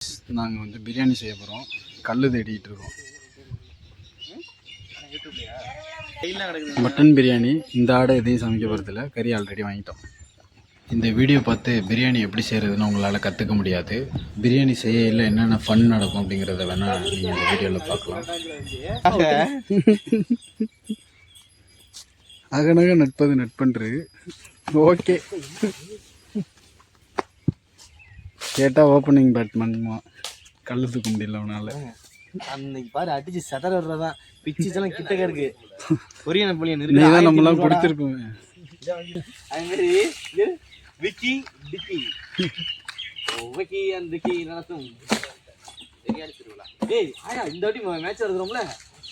நாங்கள் வந்து பிரியாணி செய்ய போகிறோம். கல் தேடிட்டு இருக்கோம். மட்டன் பிரியாணி. இந்த ஆடை எதையும் சமைக்க போகிறதில்ல, கறி ஆல்ரெடி வாங்கிட்டோம். இந்த வீடியோ பார்த்து பிரியாணி எப்படி செய்கிறதுன்னு உங்களால் கற்றுக்க முடியாது. பிரியாணி செய்யல என்னென்ன ஃபன் நடக்கும் அப்படிங்கிறத வேணால் நீங்கள் இந்த வீடியோவில் பார்க்கலாம். அகனக நட்பது நட்பன்று. ஓகே, கேட்டால் ஓப்பனிங் பேட்மேன்மா கல் தூக்க முடியல அவனால். அன்னைக்கு பாரு அடிச்சு சதற விடுறதான் பிச்சுலாம் கிட்டக்க இருக்கு. கொரியன் புளியன் நீ தான் நம்மளாம் கொடுத்துருக்கோம். அது மாதிரி விக்கி டிக்கி விக்கி அண்ட் டிக்கி நடத்தும் பிரியாணி திருவிழா. ஏய் ஆயா இந்த வாட்டி மேட்ச் நடத்துறோம்ல,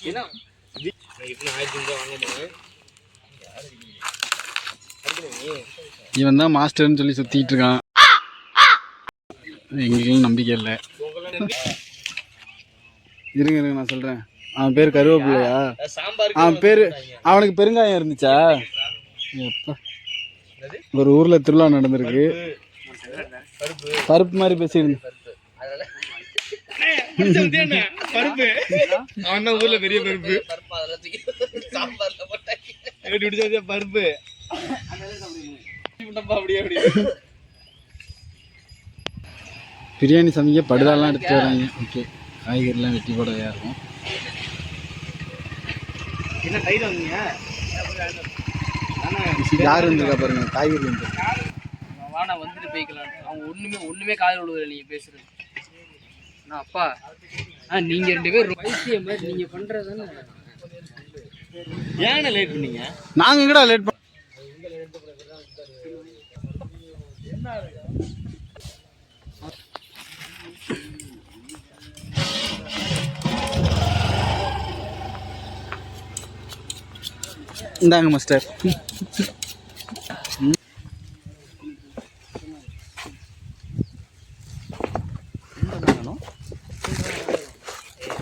என்ன இவன் தான் மாஸ்டர்னு சொல்லி சுற்றிட்டு இருக்கான். எங்களுக்கும் நம்பிக்கை இல்லை. இருங்க நான் சொல்கிறேன். அவன் பேர் கருவேப்பிள்ளையா? அவன் பேர், அவனுக்கு பெருங்காயம் இருந்துச்சா? எப்போ ஒரு ஊரில் திருவிழா நடந்திருக்கு. பருப்பு மாதிரி பேசியிருந்தேன். அவன் தான் ஊரில் பெரிய பருப்பு பருப்பு பிரியாணி சமைக்க படுதாலாம் எடுத்துட்டு வராங்க. ஓகே, காய்கறிலாம் வெட்டி போடவையாக இருக்கும். என்ன டைட் வாங்குங்க? யார் இருந்துருக்கா பாருங்க, காய்கறி வந்து வானா வந்துட்டு போய்க்கலாம். அவங்க ஒண்ணுமே காதல் விடுவதில்லை நீங்கள் பேசுறது. நான் அப்பா நீங்கள் 2 பேர் வைத்தியம் மாதிரி நீங்கள் பண்ணுறதானே. ஏன்னா லேட் பண்ணீங்க? நாங்கள் எங்கடா லேட் பண்ண. இந்தாங்க மாஸ்டர்.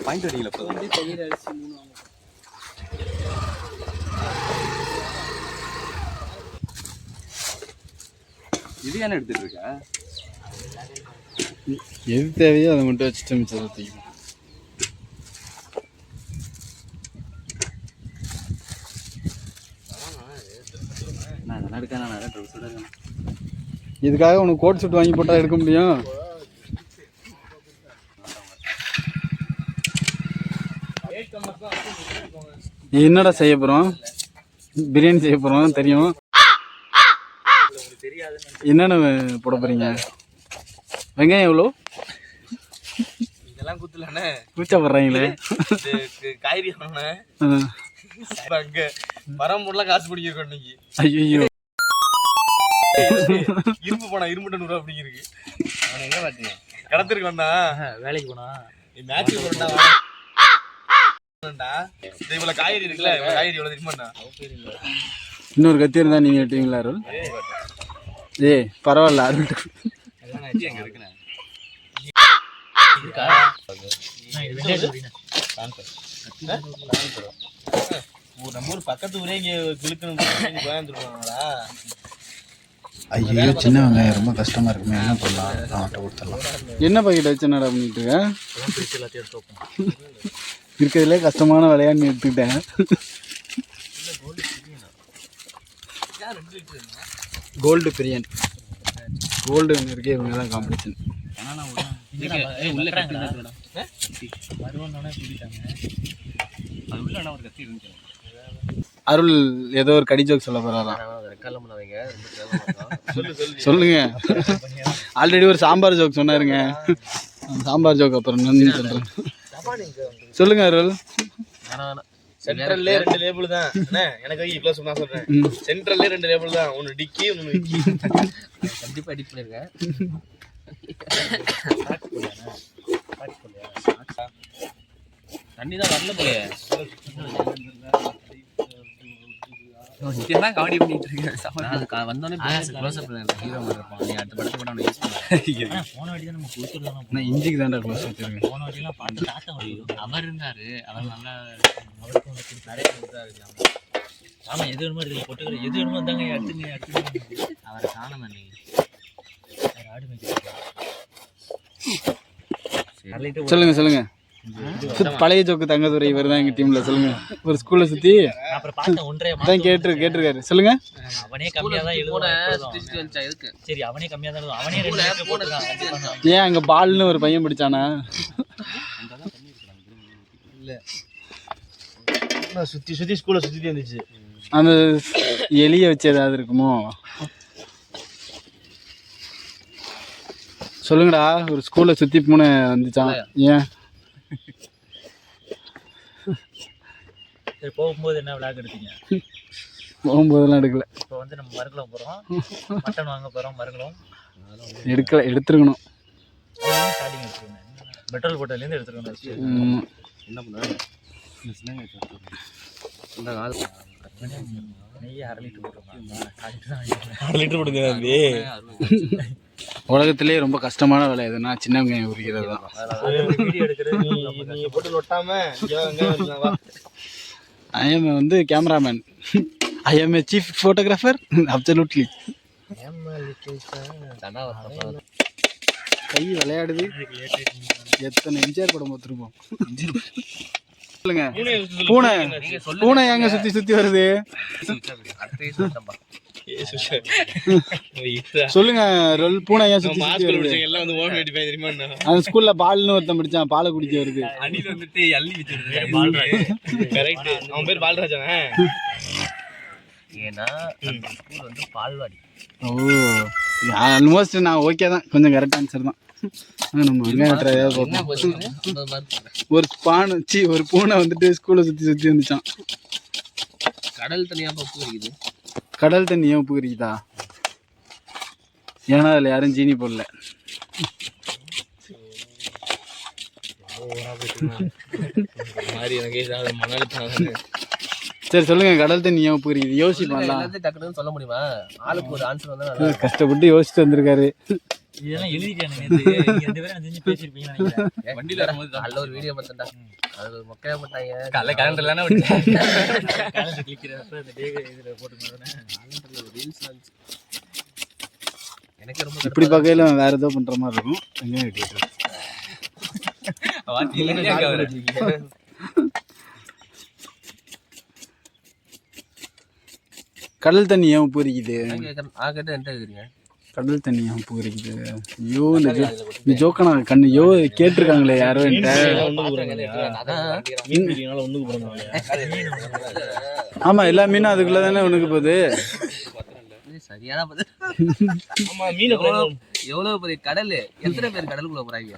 பாயிண்ட் அடிக்கல தயிர் அரிசி 3 வாங்க. இது என்ன எடுத்துட்டு இருக்கா? எது தேவையோ அதை மட்டும் வச்சுட்டு மிச்சத்தை தூக்கிடும். இதுக்காக உனக்கு கோட் சூட் வாங்கி போட்டால் எடுக்க முடியும். என்னடா செய்ய போகிறோம்? பிரியாணி செய்ய போகிறோம் தெரியும். என்னென்ன போட போகிறீங்க? வெங்காயம் எவ்வளோ? இதெல்லாம் குத்துலானே கூச்சப்படுறாங்களே. காய்கறி அங்கே வரம்பூர்லாம் காசு பிடிக்கிறோம் இன்னைக்கு. ஐயோ, இரும்பு போனா இரும்பு 100 ரூபா அப்படி இருக்கு. அவன் எங்க பாத்தீங்க? கடத்திற்கு வந்தா வேலைக்கு போனா மேட்சுக்கு போறா. இவ்வளோ காய்கறி இருக்குல்ல, காய்கறி எவ்வளோ தெரியுமாண்ணா? இன்னொரு கத்தி இருந்தா நீங்க வெட்டுவீங்களா அருள்? ஏய் பரவாயில்ல அருள். எங்க இருக்குண்ணா நம்ம ஊர் பக்கத்து ஊரே இங்கே கிழக்கணும் கோயம்புத்தூர்ங்களா? ஐயோ, சின்ன வெங்காயம் ரொம்ப கஷ்டமா இருக்குமே, என்ன பண்ணலாம்? அவன்கிட்ட கொடுத்துடலாம். என்ன பாக்கெட் வச்சு என்னடா பண்ணிட்டு இருக்க? இருக்கிறதுலே கஷ்டமான விளையாண்டு எடுத்துக்கிட்டேன். கோல்டு பிரியாணி. கோல்டு ஒன்று இருக்கே, இவங்க தான் காம்படிஷன். அருள் ஏதோ ஒரு கடி ஜோக் சொல்ல போறாராம். சொல்லுங்க. ஆல்ரெடி ஒரு சாம்பார் ஜோக் சொன்னாருங்க. சாம்பார் ஜோக் அப்புறம் என்னன்னு சொல்றேன். சொல்லுங்க அருள். சென்ட்ரல்லே 2 லேபிள் தான். எனக்கு க்ளோஸ் நான் சொல்றேன். சென்ட்ரல்லே 2 லேபிள் தான். ஒன்னு டிக்கி, ஒன்னு விக்கி. கண்டிப்பா அடிப் பண்ணிருக்க. தண்ணி தான் வரல போல. இதெல்லாம் காமெடி பண்ணிட்டு இருக்கேன். வந்தோடனே க்ளோஸ் அப் ஹீரோ மாதிரி இருப்பான். நீ அடுத்த படத்தை கூட யூஸ் பண்ண. போன வாட்டி தான் நம்ம கொடுத்துருந்தோம். நான் இஞ்சிக்கு தான்டா க்ளோஸ் வச்சிருக்கேன். போன வாட்டிலாம் பாட்டு தாத்தா அவர் இருந்தாரு. அவர் நல்லா நிறைய கொடுத்தாரு. ஆமாம், எது வேணுமோ இதில் போட்டு எது வேணுமோ தாங்க எடுத்துங்க. அவரை காணாம நீ ஆடு மேய்க்க. சொல்லுங்க பழைய ஜோக்கு தங்கதுரை இவர் தான் எங்க டீம்ல. சொல்லுங்க ஒரு ஸ்கூல்ல சுத்தி தான் கேட்டிருக்காரு. சொல்லுங்க. அவனே கம்மியா தான் எழுதுவான். சரி அவனே கம்மியா தான் எழுதுவான். அவனே 2 போட்டுருக்கான். ஏன் அங்க பால்னு ஒரு பையன் பிடிச்சானா? இல்ல சுத்தி ஸ்கூல்ல சுத்திட்டு இருந்துச்சு. அந்த எலிய வச்சு ஏதாவது இருக்குமோ? சொல்லுங்கடா. ஒரு ஸ்கூல்ல சுத்தி பூனை வந்துச்சான். ஏன் சரி போகும்போது என்ன விளையாட்டு எடுத்தீங்க? போகும்போதெல்லாம் எடுக்கல. இப்போ வந்து நம்ம மருங்குளம் போகிறோம், மட்டன் வாங்க போகிறோம். மருங்குளம் எடுத்துருக்கணும். ஸ்டார்டிங் எடுத்துருக்கணும். பெட்ரோல் போட்டதுலேருந்து எடுத்துருக்கணும். என்ன பண்ணுவேன் நெய்யை 1/2 லிட்டர் போட்டுருக்கோம். 1/2 லிட்டர் போட்டுங்க. உலகத்திலே ரொம்ப கஷ்டமான வேலை எதுனா சின்ன வெங்காயம் உரிக்கிறது தான். வீடியோ எடுக்கிறது நீங்க போட்டு நொட்டாம ஐ எம் வந்து cameraman. I am a chief photographer. Absolutely. கை விளையாடுது. எத்தனை எம்ஜிஆர் படம் பார்த்துருப்போம். சொல்லுங்க. பூனை ஏங்க சுத்தி வருது? சொல்லுங்க. பூனை ஏன் சுத்தி வருது? அந்த ஸ்கூல்ல பால்னு ஒருத்தன் பிடிச்சான், பாலை குடிக்க வருது. அணில் வந்துட்டு அள்ளி வச்சிருக்காரு. கரெக்ட். அவன் பேர் பால்ராஜனா? ஏன்னா அந்த ஸ்கூல் வந்து பால்வாடி. ஓ ஆல்மோஸ்ட் நான் ஓகே தான். கொஞ்சம் கரெக்ட் ஆன்சர் தான். நம்ம வெங்காயத்தை ஒரு பூனை வந்துட்டு ஸ்கூலை சுத்தி வந்துச்சான். கடல் தனியா உப்பு இருக்குது. கடல் தண்ணி ஏன் உப்பு கறிக்குதா? ஏன்னா அதில் யாரும் ஜீனி போடல. சரி சொல்லுங்க. கடல் தண்ணி ஏன் உப்பு கறிக்குது? யோசிப்பாங்களா? டக்குன்னு சொல்ல முடியுமா? ஆளுக்கு ஒரு ஆன்சர் வந்தா கஷ்டப்பட்டு யோசிச்சுட்டு வந்திருக்காரு. இதெல்லாம் எழுதிட்டேன். பேசிருப்பீங்க வண்டியில வரும்போது நல்ல ஒரு வீடியோ பார்த்தேன்டா. அது ஒரு மொக்கையா போட்டாங்க. கல்ல கரண்ட்ல எனக்கு ரொம்ப இப்படி பார்க்கையில வேற ஏதோ பண்ற மாதிரி இருக்கும். வெங்காயம் வெட்டிட்டு கடல் தண்ணி ஏன் உப்பு கறிக்குது? கடல் தண்ணி ஏன் உப்பு கறிக்குது? ஐயோ இந்த ஜோக்கை நான் கேட்டிருக்காங்களே யாரோ என்கிட்ட. ஆமா எல்லா மீனும் அதுக்குள்ள தானே உனக்கு போகுது. சரியான எவ்வளவு பெரிய கடல், எத்தனை பேர் கடலுக்குள்ள போறாங்க?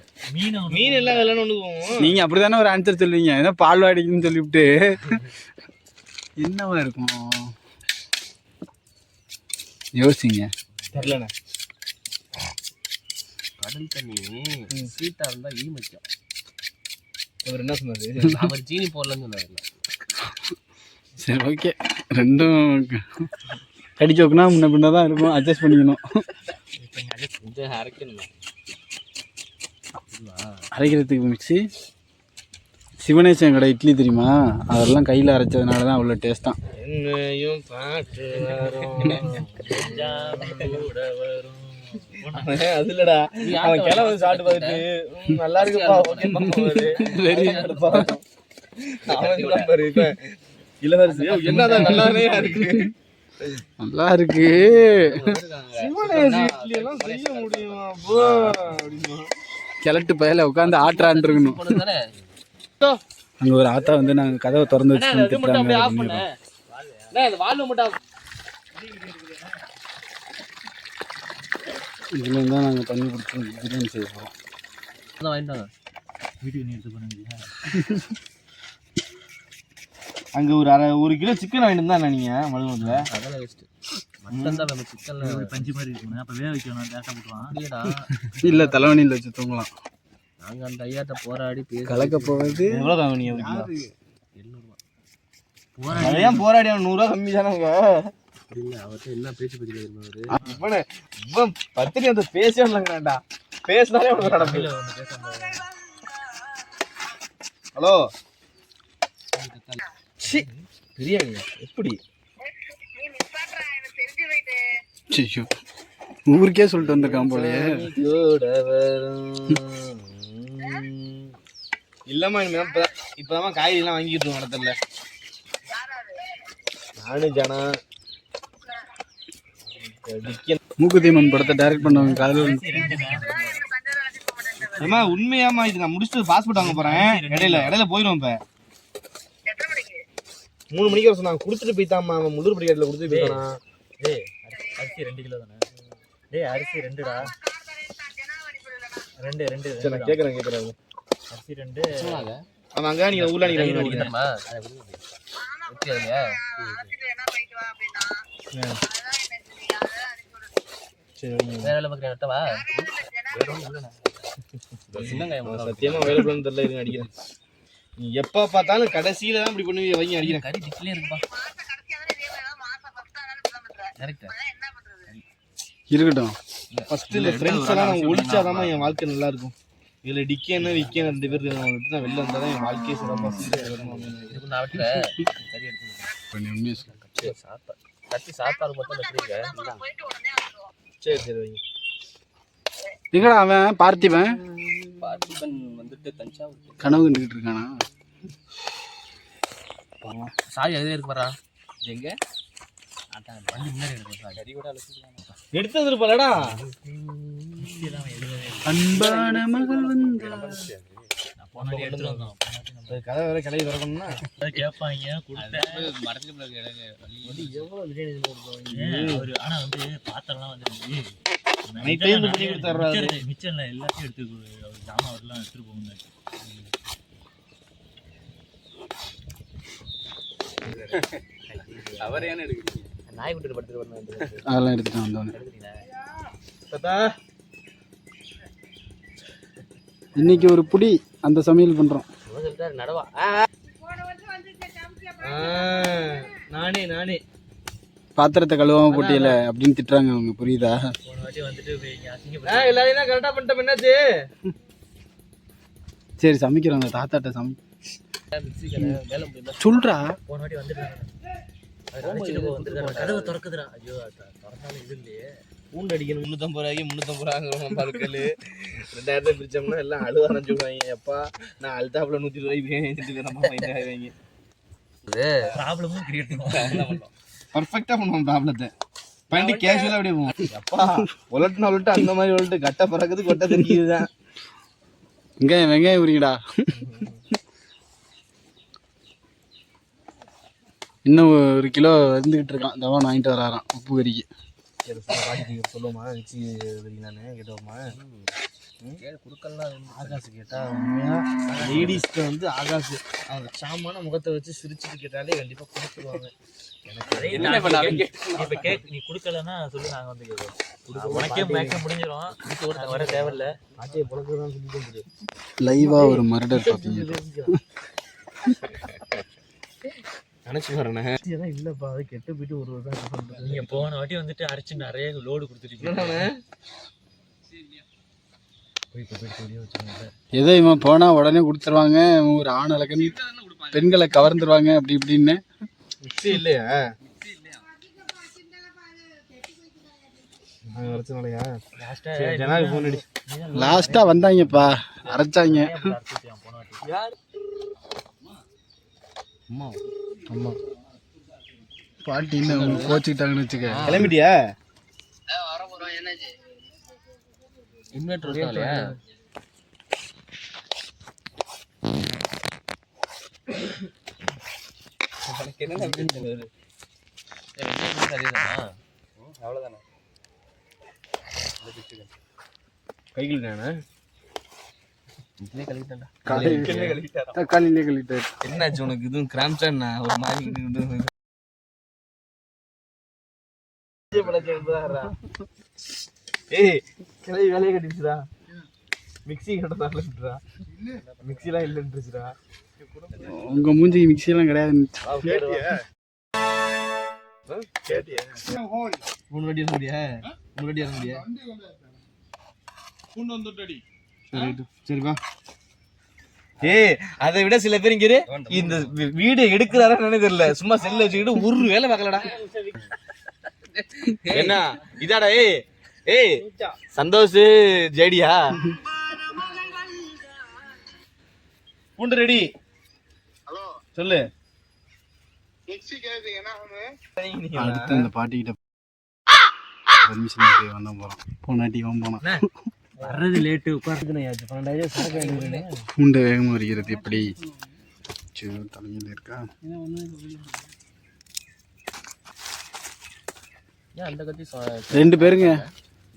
மீன் எல்லாம் வெள்ளன்னு ஒண்ணு போவோம். நீங்க அப்படித்தானே ஒரு ஆன்சர் சொல்லுவீங்க. ஏன்னா பால்வாடிக்குன்னு சொல்லிவிட்டு என்னவா இருக்கும் யோசிங்க. தெரியலண்ணே. கடல் தண்ணி சீட்டா இருந்தா ஈமச்சம். அவர் என்ன சொன்னாரு? அவர் ஜீனி போடலன்னு சொன்னாரு. சரி ஓகே. ரெண்டும் கடிக்க வைக்கனா முன்ன பின்ன தான் இருக்கும். அட்ஜஸ்ட் பண்ணிக்கணும். அரைக்கிறதுக்கு மிக்ஸி. சிவனேசன் கடை இட்லி தெரியுமா? அதெல்லாம் கையில் அரைச்சதுனால தான் அவ்வளோ டேஸ்ட்டான். என்னையும் பாட்டு அது இல்லடா. அவன் கிளம்பி சாப்பிட்டு பார்த்துட்டு நல்லா இருக்குப்பா இளவரசி என்னதான் நல்லாவே இருக்கு. நல்லா இருக்கு. செய்ய முடியுமா? கிழட்டு பயில உட்காந்து ஆட்டுறான் இருக்கணும். அங்க ஒரு ஆத்தா வந்து நாங்க கதவை திறந்து வச்சு இதுல இருந்தா நாங்க தண்ணி குடிச்சு பிரியாணி செய்ய போறோம். அங்க ஒரு 1 கிலோ சிக்கன் வாங்கிட்டு தான் நீங்க மழுவதுல. அதெல்லாம் வேஸ்ட். மட்டன் தான் நம்ம சிக்கன்ல பஞ்சு மாதிரி இருக்கணும். அப்ப வேக வைக்கணும். டேரக்டா போட்டுவான். இல்லடா. இல்ல தலைவணியில் வச்சு தூங்கலாம். நாங்க அந்த ஐயாட்ட போராடி பேசி கலக்க போவது எவ்வளவு வாங்குனீங்க? 700 ரூபாய். போராடி 100 ரூபாய் கம்மி தானங்க. இல்ல அவர்கிட்ட என்ன பேச்சு பத்தி இவன் பத்திரி வந்து பேசவே இல்லைங்கடா. பேசினாலே உனக்கு நடப்பில்லை. ஹலோ பிரியாணி எப்படி ஊருக்கே சொல்லிட்டு வந்திருக்கான் போலயே. கூட வரும் இல்லம்மா இப்பதான் காய்கறி எல்லாம் வாங்கிட்டு இருக்கோம் இடத்துல. நானு ஜனா மூக்குத்தீமன் படத்தை டைரக்ட் பண்ணவங்க காதல் ஏமா உண்மையாமா இது நான் முடிச்சுட்டு பாஸ்போர்ட் வாங்க போறேன். இடையில போயிடும். இப்ப 3 மணிக்கு வர சொன்னாங்க. கொடுத்துட்டு போய்த்தாமா அவன் முள்ளூர் படிக்கட்டில் கொடுத்துட்டு போயிட்டானா. டேய் அரிசி 2 கிலோ தானே? டேய் அரிசி 2டா. 2 சரி நான் கேட்குறேன் அரிசி 2. அவன் அங்கே நீங்கள் ஊரில் நீங்கள் அடிக்கிறேன். சத்தியமா அவைலபிள்னு தெரியல, இருங்க அடிக்கிறேன். நீ எப்ப பார்த்தாலும் கடைசியில தான் இப்படி பண்ணுவீங்க. வைங்க அடிக்கிறேன். கறி டிக்லே இருக்குப்பா. இருக்கட்டும். ஃபர்ஸ்ட் இந்த ஃப்ரெண்ட்ஸ் எல்லாம் நான் ஒழிச்சாதான் என் வாழ்க்கை நல்லா இருக்கும். இதுல டிக்கேன்னு விக்கேன்னு 2 பேர் நான் வெளில வந்தாதான் என் வாழ்க்கையே சிறப்பா சரி வைங்க. எங்கடா அவன் பார்த்திபன் வந்துட்டு தஞ்சாவூர் கனவு கண்டுகிட்டு இருக்கானா? சாவி எதுவே இருக்கு பாரா. எங்க வண்டி முன்னாடி எடுத்து வந்துருப்பாடா. அன்பான மகள் கதை வேற கிளவி திறக்கணும்னா கேட்பாங்க ஆனா வந்து பாத்திரம்லாம் வந்து மிச்சம் எல்லாத்தையும் எடுத்து ஜாமான் எல்லாம் எடுத்துட்டு போகணும். அவரையான எடுக்கிறீங்க. நாய் விட்டு படுத்துட்டு வரணும். அதெல்லாம் எடுத்துட்டு வந்தோன்னு இன்னைக்கு ஒரு புடி அந்த சமையல் பண்றோம். நடவா நானே பாத்திரத்தை கழுவாம போட்டியல அப்படின்னு திட்டுறாங்க அவங்க. புரியுதா? போன வாட்டி வந்துட்டு எல்லாரையும் கரெக்டா பண்ணிட்டோம். என்னாச்சு? சரி சமைக்கிறோம். அந்த தாத்தாட்ட சொல்றா. போன வாட்டி வந்துட்டு கதவை திறக்குதுடா. ஐயோ திறந்தாலும் இது இல்லையே. பூண்டு அடிக்கணும். 350 ரூபாய்க்கு 350 ரூபாங்க பருக்கள். 2000 பிரிச்சோம்னா எல்லாம் அழுவ ஆரம்பிச்சுடுவாங்க. எப்பா நான் அல்தாப்புல 100 ரூபாய்க்கு வாங்க. ப்ராப்ளமும் கிரியேட் பண்ணுவோம். பர்ஃபெக்டா பண்ணுவோம் ப்ராப்ளத்தை. பண்ணி கேஷுவலா அப்படியே போவோம். எப்பா உலட்டு அந்த மாதிரி உலட்டு கட்ட பறக்குது கொட்டை தெரியுதுதான். வெங்காயம் உரிங்கடா. இன்னும் 1 கிலோ வந்துகிட்டு இருக்கான். தவான் வாங்கிட்டு வராராம் உப்பு கறிக்கு. சொல்லுவோமா வச்சு நானு கேட்டோமா கொடுக்கலாம். ஆகாசு கேட்டா உண்மையா லேடிஸ்க்கு வந்து ஆகாசு அவங்க சாமான முகத்தை வச்சு சிரிச்சுட்டு கேட்டாலே கண்டிப்பா கொடுத்துருவாங்க. நீ குடுக்கலன்னா சொல்லு, நாங்க வந்து கேட்போம். உனக்கே மேக்ஸிமம் முடிஞ்சிடும். ஒருத்தன் வர தேவையில்ல. ஆட்சியை புழக்கதான் சொல்லிக்க முடியும். லைவா ஒரு மர்டர் பார்த்தீங்க. நினைச்சு வரேன் இல்லப்பா. அது கெட்டு போயிட்டு ஒரு வருஷம். நீங்க போன வாட்டி வந்துட்டு அரைச்சு நிறைய லோடு கொடுத்துட்டீங்க. ஏதோ இவன் போனா உடனே கொடுத்துருவாங்க. ஒரு ஆண் அழகன் பெண்களை கவர்ந்துருவாங்க அப்படி இப்படின்னு. மிக்ஸி இல்லையா? லாஸ்டா வந்தாங்கப்பா அரைச்சாங்க. அம்மா பாட்டி இன்னும் கோச்சுக்கிட்டாங்கன்னு வச்சுக்க. கிளம்பிட்டியா? இன்வெர்டர் இருக்காலையா? அவ்வளவுதானே கைகள் தானே தக்காளிலே கழிட்டாரு. என்னாச்சு உனக்கு? இதுவும் கிராம்ஸ்டா ஒரு மாதிரி ஏய் கிளை வேலையை கட்டிடுச்சுடா. மிக்ஸி கட்டா மிக்ஸிலாம் இல்லைன்னுச்சுடா. உங்க மூஞ்சிக்கு மிக்ஸி எல்லாம் கிடையாது. 3 வாட்டி இறங்க முடியா? 3 வாட்டி இறங்க முடியா? சரிப்பா. ஏய் அதை விட சில பேர் இங்க இந்த வீடியோ எடுக்கிறாரான்னு தெரியல. சும்மா செல்ல வச்சுக்கிட்டு ஒரு வேலை பார்க்கலடா. என்ன இதாடா? ஏய் சந்தோஷ் ஜேடியா பூண்டு ரெடி. சொல்லு. அடுத்து அந்த பாட்டிக்கிட்ட பர்மிஷன் போய் வந்தா போகிறோம். போனாட்டி போனான் வர்றது லேட்டு உட்காந்துக்கணும். 12,000 சரக்கு பூண்டை வேகமாக வரைக்கிறது எப்படி தலைமையில் இருக்கா? அந்த கத்தி 2 பேருங்க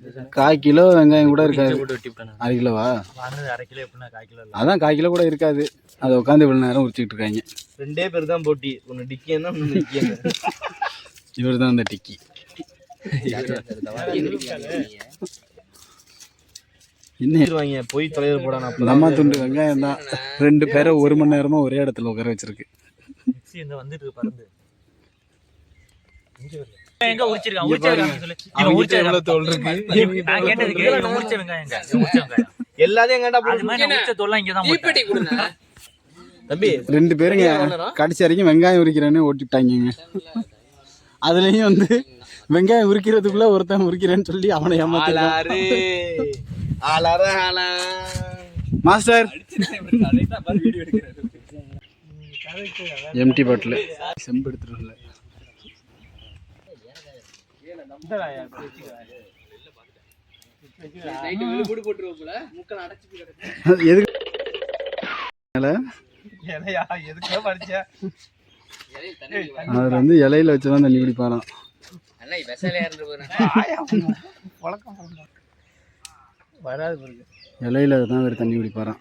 1/4 கிலோ வெங்காயம் கூட இருக்காது. 1/2 கிலோவா? 1/2 கிலோ எப்படின்னா 1/4 கிலோ இல்லை. அதான் 1/4 கிலோ கூட இருக்காது. அதை உட்காந்து இவ்வளோ நேரம் உரிச்சிக்கிட்டு இருக்காங்க. 2 பேர் தான் போட்டி. ஒன்று டிக்கியன்னா ஒன்று நிக்கியன்னு. இவர் தான் அந்த டிக்கி. இன்னும் போய் தலைவர் போடானா நம்ம துண்டு வெங்காயம் தான் 2 பேரை 1 மணி நேரமா ஒரே இடத்துல உட்கார வச்சிருக்கு. மிக்ஸி இந்த வந்துட்டு இருக்கு பறந்து. எங்க உரிச்சிருக்கான் உரிச்சிருக்கான் சொல்லு. இவன் உரிச்ச எவ்வளவு தோல் இருக்கு? நான் கேட்டதுக்கு இவன் உரிச்ச வெங்காயம் எங்க? இவன் உரிச்ச வெங்காயம் எல்லாத்தையும் எங்கடா அது மாதிரி உரிச்ச தோல்லாம் இங்க தான் போட்டேன். தம்பி 2 பேருங்க கடைசி வரைக்கும் வெங்காயம் உரிக்கிறேன்னு ஓட்டிட்டாங்க. அதுலயும் வந்து வெங்காயம் உரிக்கிறதுக்குள்ள ஒருத்தன் உரிக்கிறேன்னு சொல்லி அவனை ஏமாத்திட்டாரு. மாஸ்டர் எம்டி பாட்டில் செம்பு எடுத்துட்டு எதுக்கு அவர் வந்து இலையில வச்சுதான் தண்ணி குடிப்பாராம். இலையில தான் அவர் தண்ணி குடிப்பாராம்.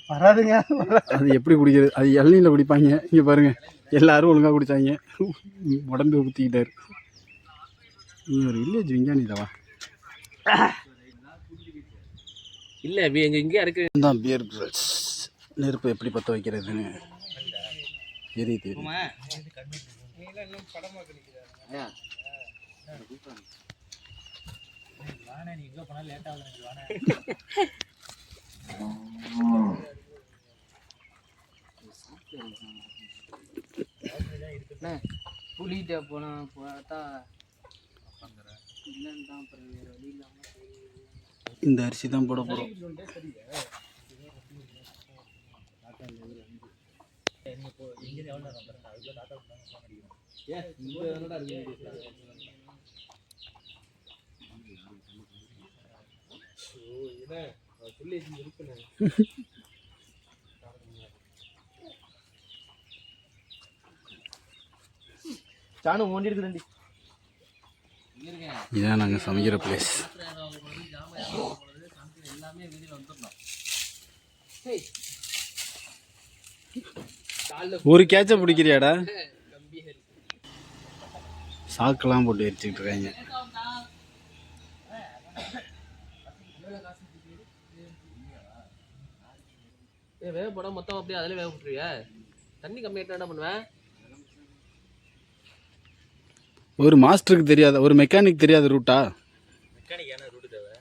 வராதுங்க. அது எப்படி குடிக்கிறது? அது இளநீல குடிப்பாங்க. இங்க பாருங்க எல்லாரும் ஒழுங்கா குடிச்சாங்க. உடம்பு ஊத்திக்கிட்டாரு. நீ ஒரு வில்லேஜ் விஞ்ஞானி தவா இல்ல எங்க இங்கே இருக்கு தான். பியர் கிரில்ஸ் நெருப்பு எப்படி பற்ற வைக்கிறதுன்னு எரியுது. புளிட்ட போனா பார்த்தா இந்த அரிசி தான் போட போறோம். சாணம் ஓண்டி இருக்குதுண்டி. இதான் நாங்க சமைக்கிற பிளேஸ். ஒரு கேட்ச பிடிக்கிறியாடா? சாக்கெல்லாம் போட்டு எரிச்சுக்கிட்டு இருக்காங்க. வேக போட மொத்தம் அப்படியே அதிலே வேக விட்டுருவியா? தண்ணி கம்மியாட்டா என்ன பண்ணுவேன்? ஒரு மாஸ்டருக்கு தெரியாத, ஒரு மெக்கானிக் தெரியாத ரூட்டா? மெக்கானிக் என்ன ரூட் தேவை?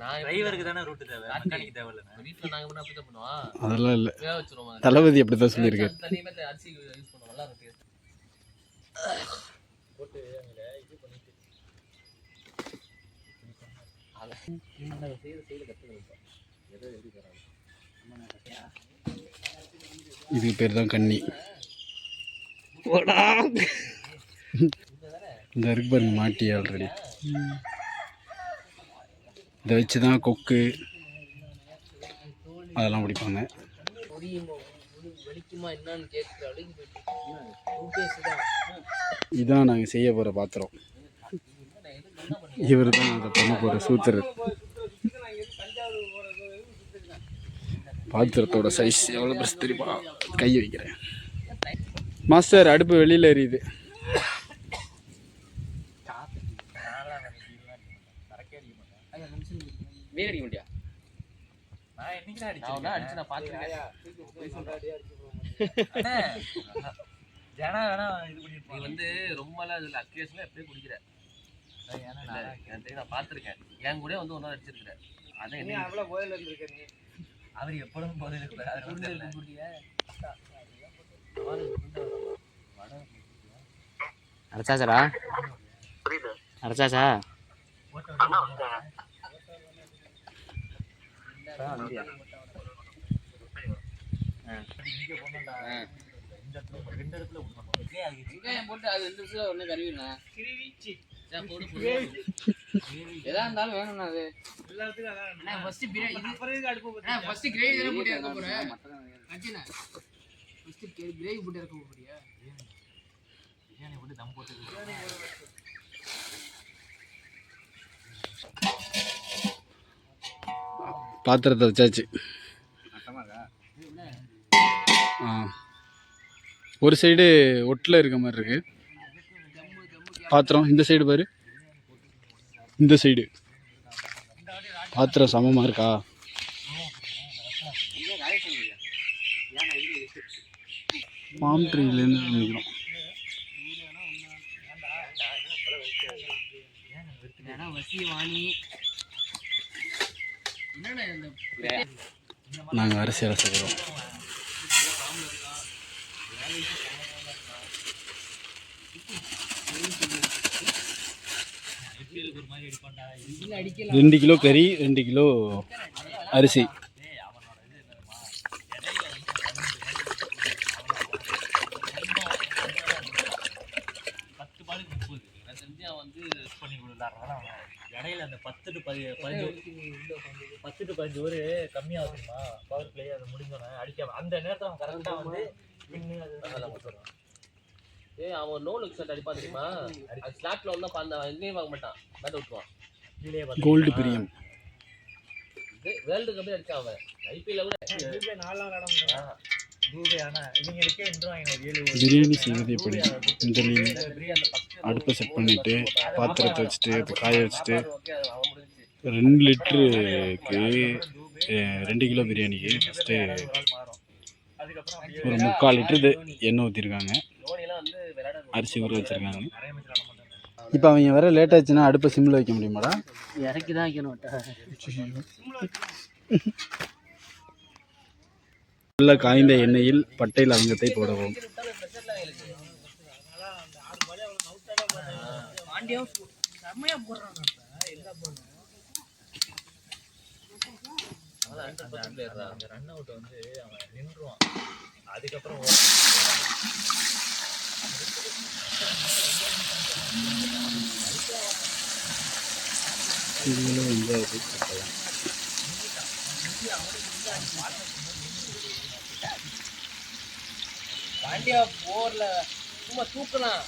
நான் டிரைவருக்கு தானே ரூட் தேவை, மெக்கானிக் தேவை இல்ல. வீட்ல நாங்க என்ன அப்படி பண்ணுவோம்? அதெல்லாம் இல்ல. வேக வச்சிரோம். தளபதி அப்படி தான் சொல்லிருக்காரு. தண்ணியில அரிசி யூஸ் பண்ணுவோம். நல்லா இருக்கு. போட்டு அங்க இது பண்ணிட்டு அத இந்த செய்யல கத்துக்கலாம். ஏதோ எப்படி போறாங்க. இதுக்கு பேர் தான் கன்னி. இந்த இருக்கு பாருங்க மாட்டி ஆல்ரெடி. இதை வச்சு தான் கொக்கு அதெல்லாம் பிடிப்பாங்க. இதான் நாங்கள் செய்ய போகிற பாத்திரம். இவர் தான் அதை பண்ண போகிற சூத்திரர். பாத்திரத்தோட சைஸ் எவ்வளோ பெருசு தெரியுமா? கை வைக்கிறேன். மாஸ்டர் அடுப்பு வெளியில் எரியுது. வேடி முடியா? நான் என்னைக்கு அடிச்சு நான் பாத்துறேன். ஜனா வேணா இது பண்ணிட்டு நீ வந்து ரொம்பலாம் இதுல அக்கேஷன்ல எப்படியே குடிக்கிற. நான் பாத்துருக்கேன். என் கூட வந்து ஒன்றா அடிச்சிருக்கிறேன். அதான் என்ன அவ்வளோ போதையில் இருந்திருக்க நீ. அவர் எப்பொழுதும் போதையில் இருக்கிறார். அரைச்சாச்சா? அரைச்சாச்சா? இங்க போனோம்டா இந்த இடத்துல ரெண்டு இடத்துல விடணும் வெங்காயம் போட்டு அது 2 நிமிஷம் ஒண்ணு கருவிடலாம் எதா இருந்தாலும் வேணும்ண்ணா அது எல்லாத்துக்கும் அதான் ஃபர்ஸ்ட் பிரியாணி இது அடுப்பு ஃபர்ஸ்ட் கிரேவி தான போட்டு இறக்க போறேன் அச்சினா ஃபர்ஸ்ட் கிரேவி போட்டு இறக்க போறியா பிரியாணி போட்டு தம் போட்டு பாத்திரத்தை வச்சாச்சு. ஒரு சைடு ஒட்டில் இருக்க மாதிரி இருக்கு பாத்திரம். இந்த சைடு பாரு, இந்த சைடு பாத்திரம் சமமாக இருக்கா? பாம் ட்ரீலேருந்து நினைக்கிறோம். நாங்கள் அரிசி அரைச்சிக்கிறோம். ரெண்டு கிலோ கறி, 2 கிலோ அரிசி. இடையில அந்த 10 to 15 ஒரு கம்மியாக இருக்குமா பவர் பிளே அதை முடிஞ்சோன்னே அடிக்காம அந்த நேரத்தில் அவன் கரெக்டாக வந்து அவன் நோ லுக் ஷாட் அடிப்பான் தெரியுமா? அது ஸ்லாட்ல வந்தா பாந்த எங்கேயும் வாங்க மாட்டான், பேட் விட்டுவான். கோல்டு பிரியம் வேர்ல்டு கப் அடிச்சான் அவன். ஐபிஎல்ல கூட பிரியாணி செய்வது எப்படி? முதலில் அடுப்பை செட் பண்ணிவிட்டு பாத்திரத்தை வச்சுட்டு அதை காய வச்சுட்டு 2 லிட்டருக்கு 2 கிலோ பிரியாணிக்கு ஃபஸ்ட்டு ஒரு 3/4 லிட்டரு எண்ணெய் ஊற்றிருக்காங்க, அரிசி ஊற வச்சுருக்காங்க. இப்போ அவங்க வர லேட் ஆச்சுன்னா அடுப்பை சிம்மில் வைக்க முடியுமாடா? இறக்கி தான் வைக்கணும். நல்ல காய்ந்த எண்ணெயில் பட்டை லவங்கத்தை போடவும். ரன் அவுட் வந்து அவன் நின்றுவான். அதுக்கப்புறம் பாண்டியா போர்ல சும்மா தூக்கலாம்.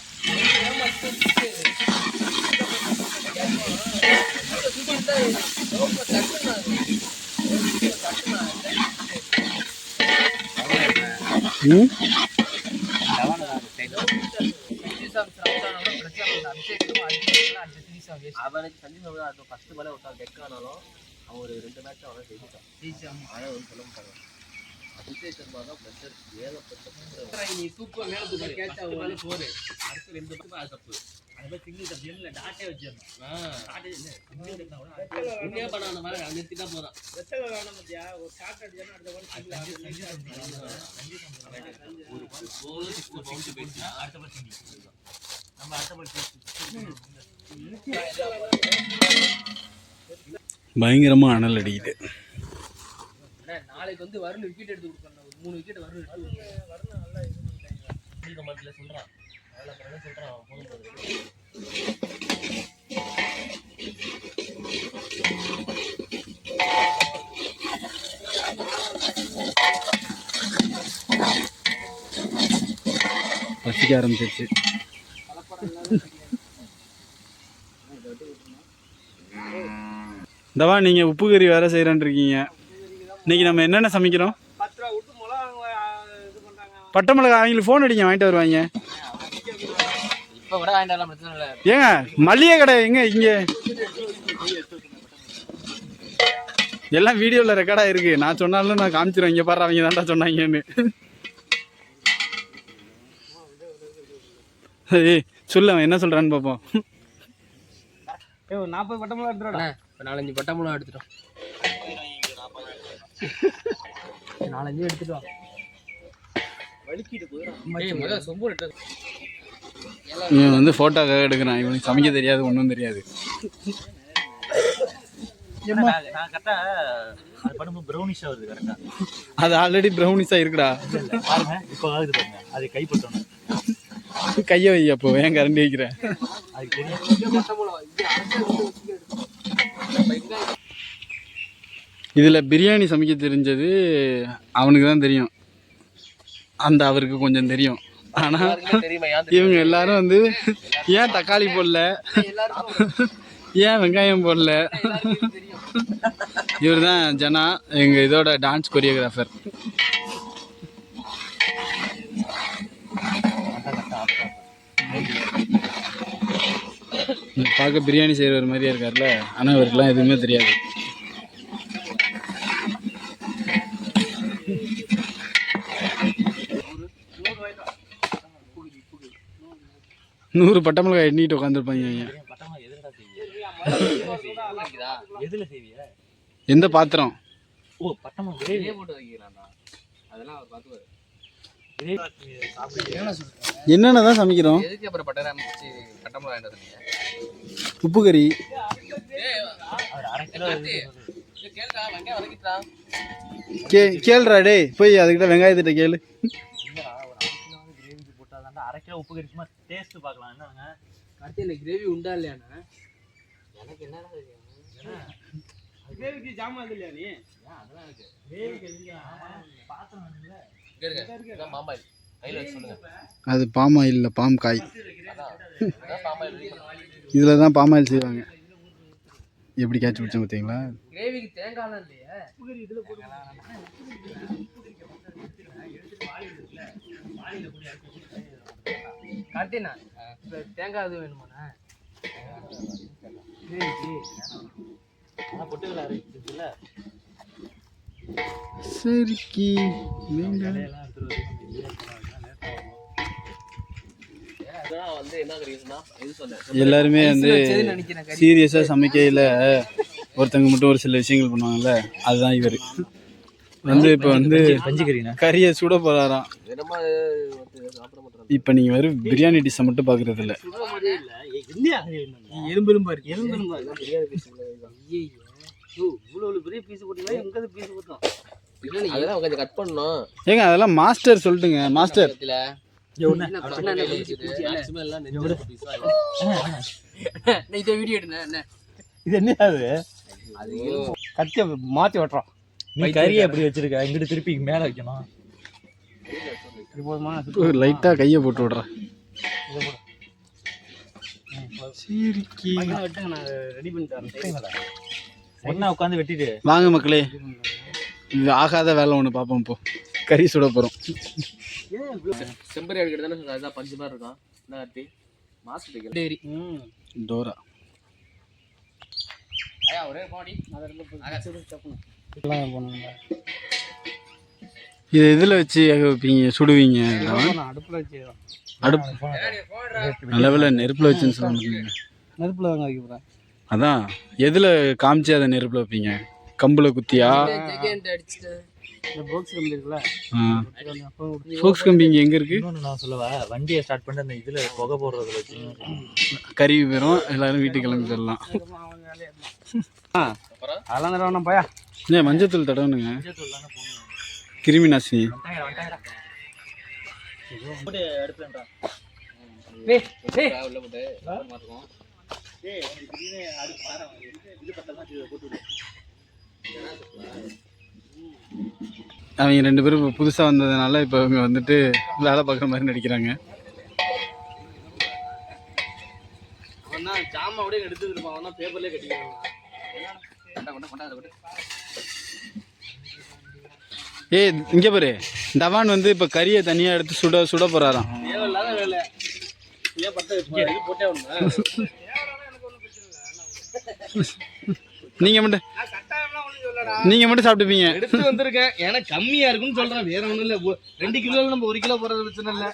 அவனுக்கு சஞ்சய் சமுதாயம் ஃபர்ஸ்ட் பாலே விட்டா டெக் ஆனாலும் அவன் ஒரு 2 மேட்ச் அவனை ஜெயிச்சிட்டான். ஆனால் ஒன்று சொல்ல மாட்டாங்க, அபிஷேக் சர்மா தான் பிரஷர் ஏகப்பட்ட. நீ தூக்கம் மேலே தூக்கம் கேட்ச் ஆகுது போரு அடுத்து 2 தப்பு அது தப்பு. அது மாதிரி சிங்கிள் தப்பு இல்லை டாட்டே வச்சிடணும். டாட்டே இல்லை இங்கே பண்ண அந்த மாதிரி நிறுத்திட்டா போதான். ஒரு ஷார்ட் அடிச்சாலும் அடுத்த பயங்கரமாக அனல் அடிக்குது. நாளைக்கு வந்து வருண் விக்கெட் எடுத்து கொடுக்கணும். ஒரு 3 விக்கெட் வருண் எடுத்து நல்லா இது பண்ணிட்டாங்க. மரத்தில் சொல்கிறான் அதில் சொல்கிறான் பசிக்க ஆரம்பிச்சிருச்சு. இந்தவா நீங்கள் உப்பு கறி வேறு செய்கிறேன் இருக்கீங்க. இன்றைக்கி நம்ம என்னென்ன சமைக்கிறோம்? பட்டை மிளகா. அவங்களுக்கு ஃபோன் அடிங்க, வாங்கிட்டு வருவாங்க. இப்போ கூட வாங்கிட்டு வரலாம், பிரச்சனை இல்லை. ஏங்க மல்லிகை கடை எங்க? இங்கே எல்லாம் வீடியோவில் ரெக்கார்டாக இருக்குது. நான் சொன்னாலும் நான் காமிச்சிருவேன். இங்கே பாரு, அவங்க தான்டா சொன்னாங்கன்னு. ஏய் சொல்லு, அவன் என்ன சொல்கிறான்னு பார்ப்போம். 40 பட்டை மிளகா எடுத்துடா. இப்போ 4-5 பட்டை மிளகா எடுத்துட்டோம். 4-5 எடுத்துட்டோம். இவன் வந்து ஃபோட்டோக்காக எடுக்கிறான். இவனுக்கு சமைக்க தெரியாது, ஒன்றும் தெரியாது. நான் கரெக்டாக அது பண்ணும்போது ப்ரௌனிஷா வருது கரெக்டா. அது ஆல்ரெடி ப்ரௌனிஸாக இருக்குடா. பாருங்க இப்போ ஆகுது பாருங்க. அது கைப்பற்றணும். கையை வை, அப்போ ஏன் கரண்டி வைக்கிறேன். அதுக்கு தெரியும். இதில் பிரியாணி சமைக்க தெரிஞ்சது அவனுக்கு தான் தெரியும், அந்த அவருக்கு கொஞ்சம் தெரியும். ஆனால் இவங்க எல்லாரும் வந்து ஏன் தக்காளி போடல, ஏன் வெங்காயம் போடல. இவர் தான் ஜனா, எங்கள் இதோட டான்ஸ் கொரியோகிராஃபர். பார்க்க பிரியாணி செய்கிற மாதிரியே இருக்கார்ல, ஆனால் இவருக்குலாம் எதுவுமே தெரியாது. நூறு பட்டை மிளகாய் எண்ணிட்டு உட்காந்துருப்பாங்க. பட்டமா எதுடா எதுல செய்வியா? எந்த பாத்திரம்? ஓ பட்டமா கிரேவி போட்டு வைக்கலாம்டா, அதெல்லாம் அவர் பார்த்துவாரு. என்னென்ன தான் சமைக்கிறோம்? எதுக்கு அப்புறம் பட்டமிளகா வேண்டாம் சொன்னீங்க? உப்பு கறி. அவர் 1/2 கிலோ கேளுடா, வெங்காயம் வதக்கிட்டா. கேளுடா டேய், போய் அதுக்கிட்ட வெங்காயத்திட்ட கேளு. இல்லடா, ஒரு 1/2 கிலோ கிரேவிக்கு போட்டாதான்டா 1/2 கிலோ உப்பு கறி சும்மா டேஸ்ட் பார்க்கலாம். என்னங்க அடுத்து இந்த கிரேவி உண்டா இல்லையாண்ணா? எனக்கு என்னடா கிரேவிக்கு ஜாமான் இல்லையா நீ? அதெல்லாம் இருக்கு. கிரேவிக்கு எதுக்கு பாத்திரம் வேணும்ல. இதான் மாமாயில் கையில் வச்சு சொல்லுங்க. அது பாம் ஆயில் இல்லை, பாம் காய். அதான் பாமாயில். இதில் தான் பாம் ஆயில் செய்வாங்க. எப்படி கேட்ச் பிடிச்சோம் பார்த்தீங்களா? கிரேவிக்கு தேங்காய்லாம் இல்லையா? கார்த்தினா தேங்காய் எதுவும் வேணுமாண்ணா? பொட்டுக்கல அரைச்சில சரிக்கி எல்லாம் வந்து என்ன ரீசனா இது சொன்னேன். எல்லாருமே வந்து சீரியஸாக சமைக்கையில் ஒருத்தங்க மட்டும் ஒரு சில விஷயங்கள் பண்ணுவாங்கல்ல, அதுதான் இவர். வந்து இப்போ வந்து பஞ்சுக்கறினா கறியை சுட போகிறாராம். என்னமா சாப்பிட மாட்டேன். இப்போ நீங்கள் வெறும் பிரியாணி டிஷ்ஷை மட்டும் பார்க்குறது இல்லை. எலும்பெலும்பா இருக்கு, எலும்பெலும்பா இருக்கு. இவ்வளவு பெரிய பீஸ் போட்டீங்களா? எங்க பீஸ் போட்டோம்? அதெல்லாம் கொஞ்சம் கட் பண்ணணும். ஏங்க அதெல்லாம் மாஸ்டர் சொல்லிட்டுங்க. மாஸ்டர் இதை வீடியோ எடுங்க. இது என்ன அது? கத்திய மாத்தி ஓட்டுறோம். நீ கறியை எப்படி வச்சிருக்க? இங்கிட்டு திருப்பி மேல வைக்கணும். லைட்டாக கையை போட்டு விட்றேன். ரெடி பண்ணிட்டு ஒன்னா உட்காந்து வெட்டிட்டு வாங்க மக்களே, இது ஆகாத வேலை ஒன்று பார்ப்போம். இப்போ கறி சுட போகிறோம். செம்பரி எடுக்கிறது தானே, அதுதான் பஞ்சு மாதிரி இருக்கும். என்ன கார்த்தி மாஸ்டர் டேரி டோரா ஐயா ஒரே பாடி இது எதில் வச்சு வைப்பீங்க, சுடுவீங்க? அடுப்புல வச்சு அடுப்பு நல்ல நெருப்பில் வச்சுன்னு சொல்லுவாங்க. நெருப்புல தாங்க வைக்க போறேன். அதான் எதில் காமிச்சு அதை நெருப்பில் வைப்பீங்க? கம்பில் குத்தியா? போக்ஸ் கம்பி இருக்குல்ல, ஃபோக்ஸ் கம்பி இங்கே எங்கே இருக்குது? இன்னொன்று நான் சொல்லவா, வண்டியை ஸ்டார்ட் பண்ணிட்டு அந்த இதில் புகை போடுறதுல வச்சு கறி போயிடும், எல்லாரும் வீட்டுக்கு கிளம்பி தரலாம். அதெல்லாம் தடவை பையா. ஏன் மஞ்சத்தூள் தடவணுங்க, கிருமி நாசினி. எடுத்துட்டா உள்ள போட்டு மாற்றுவோம். அவங்க 2 பேரும் இப்போ புதுசாக வந்ததுனால இப்போ இவங்க வந்துட்டு வேலை பார்க்குற மாதிரி நடிக்கிறாங்க. அவன் தான் ஜாமான் அப்படியே எடுத்துட்டு இருப்பான். அவன் தான் பேப்பர்லேயே கட்டிக்கிறான். ஏய் இங்கே பாரு, தவான் வந்து இப்போ கறியை தனியாக எடுத்து சுட போகிறாராம். தேவையில்லாத வேலை. ஏன் பட்ட இது போட்டே ஒன்று நீங்கள் மட்டும் சாப்பிட்டுப்பீங்க. எடுத்து வந்திருக்கேன், ஏன்னா கம்மியா இருக்குன்னு சொல்றேன். வேற ஒண்ணும் இல்ல. 2 கிலோ நம்ம 1 கிலோ போறது பிரச்சனை இல்ல.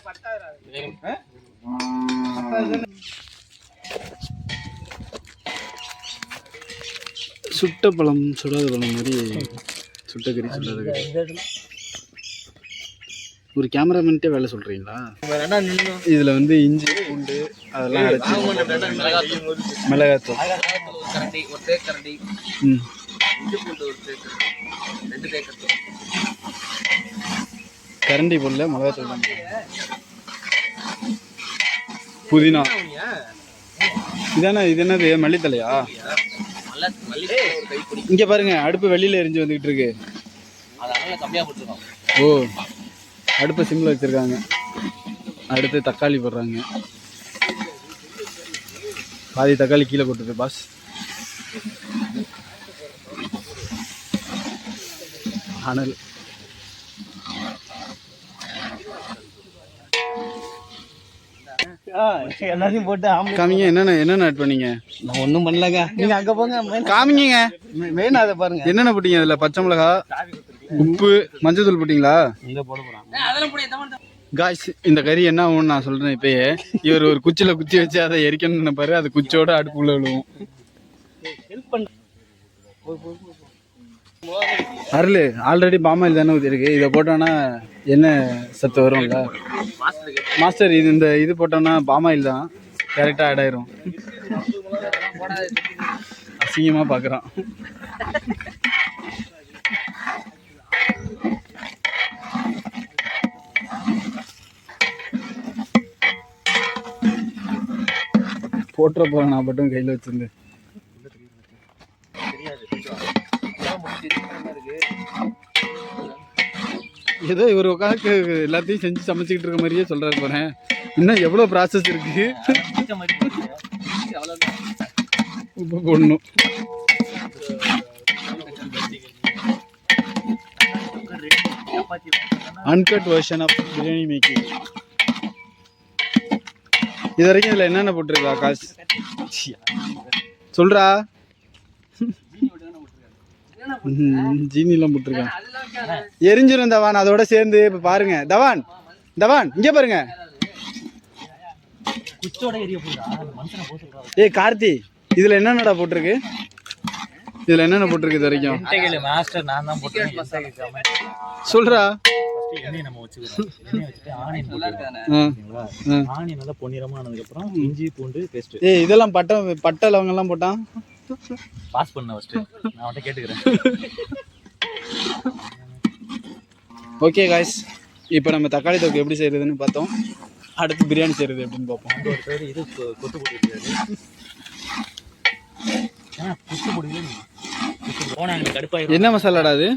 சுட்ட பழம் சுடாத பழம் மாதிரி சுட்ட கறி சுடாத கறி. ஒரு கேமராமேன்ட்டே வேலை சொல்கிறீங்களா? இதில் வந்து இஞ்சி பூண்டு அதெல்லாம் அரைச்சி மிளகாத்தூள் கரண்டி ஒரு தேக்கரண்டி ம் இஞ்சி பூண்டு ஒரு தேக்கு, 2 தேக்கு. கரண்டி போடல, மிளகாத்தூள் தான். புதினா இதானே, இது என்னது மல்லித்தலையா? மல்லித்தலை ஒரு கைப்பிடி. இங்கே பாருங்க, அடுப்பு வெளியில் எரிஞ்சு வந்துக்கிட்டு இருக்கு. அதனால கம்மியாக போட்டுருக்கோம். ஓ, அடுப்பை சிம்மில் வச்சுருக்காங்க. அடுத்து தக்காளி போடுறாங்க. பாதி தக்காளி கீழே போட்டுருக்கு பாஸ். அனல் எல்லாத்தையும் போட்டு காமிங்க, என்னென்ன ஆட் பண்ணீங்க? நான் ஒன்றும் பண்ணலங்க. நீங்கள் அங்கே போங்க, காமிங்க. மெயின் அதை பாருங்க. என்னென்ன போட்டீங்க அதில்? பச்சை மிளகா, உப்பு, மஞ்சள் தூள் போட்டிங்களா? இங்கே போட போகிறோம். காய்ஸ், இந்த கறி என்ன ஆகும்னு நான் சொல்கிறேன் இப்பயே. இவர் ஒரு குச்சியில் குச்சி வச்சு அதை எரிக்கணும்னு நினைப்பாரு. அது குச்சியோட அடுப்புக்குள்ள விழுவும். அருள் ஆல்ரெடி பாமாயில் தானே ஊற்றிருக்கு. இதை போட்டோன்னா என்ன சத்து வரும்ல மாஸ்டர்? இது போட்டோன்னா பாமாயில் தான் கரெக்டாக ஆட் ஆயிரும். அசிங்கமாக பார்க்குறான். போட்டுற போகிறேன் நான் மட்டும் கையில் வச்சிருந்து. ஏதோ இவர் உட்காந்து எல்லாத்தையும் செஞ்சு சமைச்சிக்கிட்டு இருக்க மாதிரியே சொல்கிறாரு போகிறேன். இன்னும் எவ்வளோ ப்ராசஸ் இருக்கு. உப்பு போடணும். Uncut version of biryani making. இது வரைக்கும் இதில் என்னென்ன போட்டிருக்கா ஆகாஷ்? சொல்கிறா. ஜீனிலாம் போட்டிருக்கான். எரிஞ்சிரும் தவான் அதோட சேர்ந்து. இப்போ பாருங்க தவான், தவான் இங்கே பாருங்க. ஏய் கார்த்தி, இதில் என்னென்னடா போட்டிருக்கு? இதில் என்னென்ன போட்டிருக்கு இது வரைக்கும்? மாஸ்டர் நான் தான் போட்டேன். சொல்றா. எண்ணெய் நம்ம வச்சுக்கிறோம். எண்ணெய் வச்சுட்டு ஆனியன் ஆனியன் நல்லா பொன்னிறமா ஆனதுக்கப்புறம் இஞ்சி பூண்டு பேஸ்ட். ஏய் இதெல்லாம் பட்டை லவங்கெல்லாம் போட்டான். பாஸ் பண்ண ஃபர்ஸ்ட் நான் அவன்கிட்ட கேட்டுக்கிறேன். ஓகே காய்ஸ், இப்போ நம்ம தக்காளி தொக்கு எப்படி செய்யறதுன்னு பார்த்தோம். அடுத்து பிரியாணி செய்யறது எப்படின்னு பார்ப்போம். ஒரு பேர் இது கொத்து பொடி இருக்காது. கொத்து பொடி போனா எனக்கு கடுப்பாயிரும். என்ன மசாலாடா அது?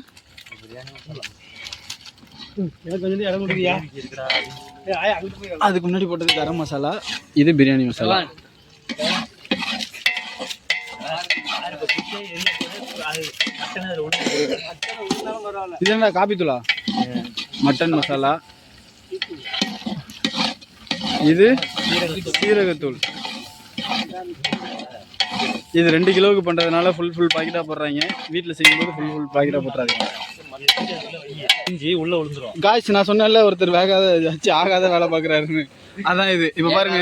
பிரியாணி மசாலா. அதுக்கு முன்னாடி போட்டது கரம் மசாலா, இது பிரியாணி மசாலா. இது என்ன காபி தூளா? மட்டன் மசாலா. இது சீரகத்தூள். இது 2 கிலோவுக்கு பண்ணுறதுனால ஃபுல் பாக்கெட்டாக போடுறாங்க. வீட்டில் செய்யும்போது ஃபுல் பாக்கெட்டாக போட்டுறாங்க. இஞ்சி உள்ள விழுந்துரும். காய்ஸ், நான் சொன்னேன்ல ஒருத்தர் வேகாத ஆகாத வேலை பார்க்குறாருன்னு, அதான் இது. இப்போ பாருங்க,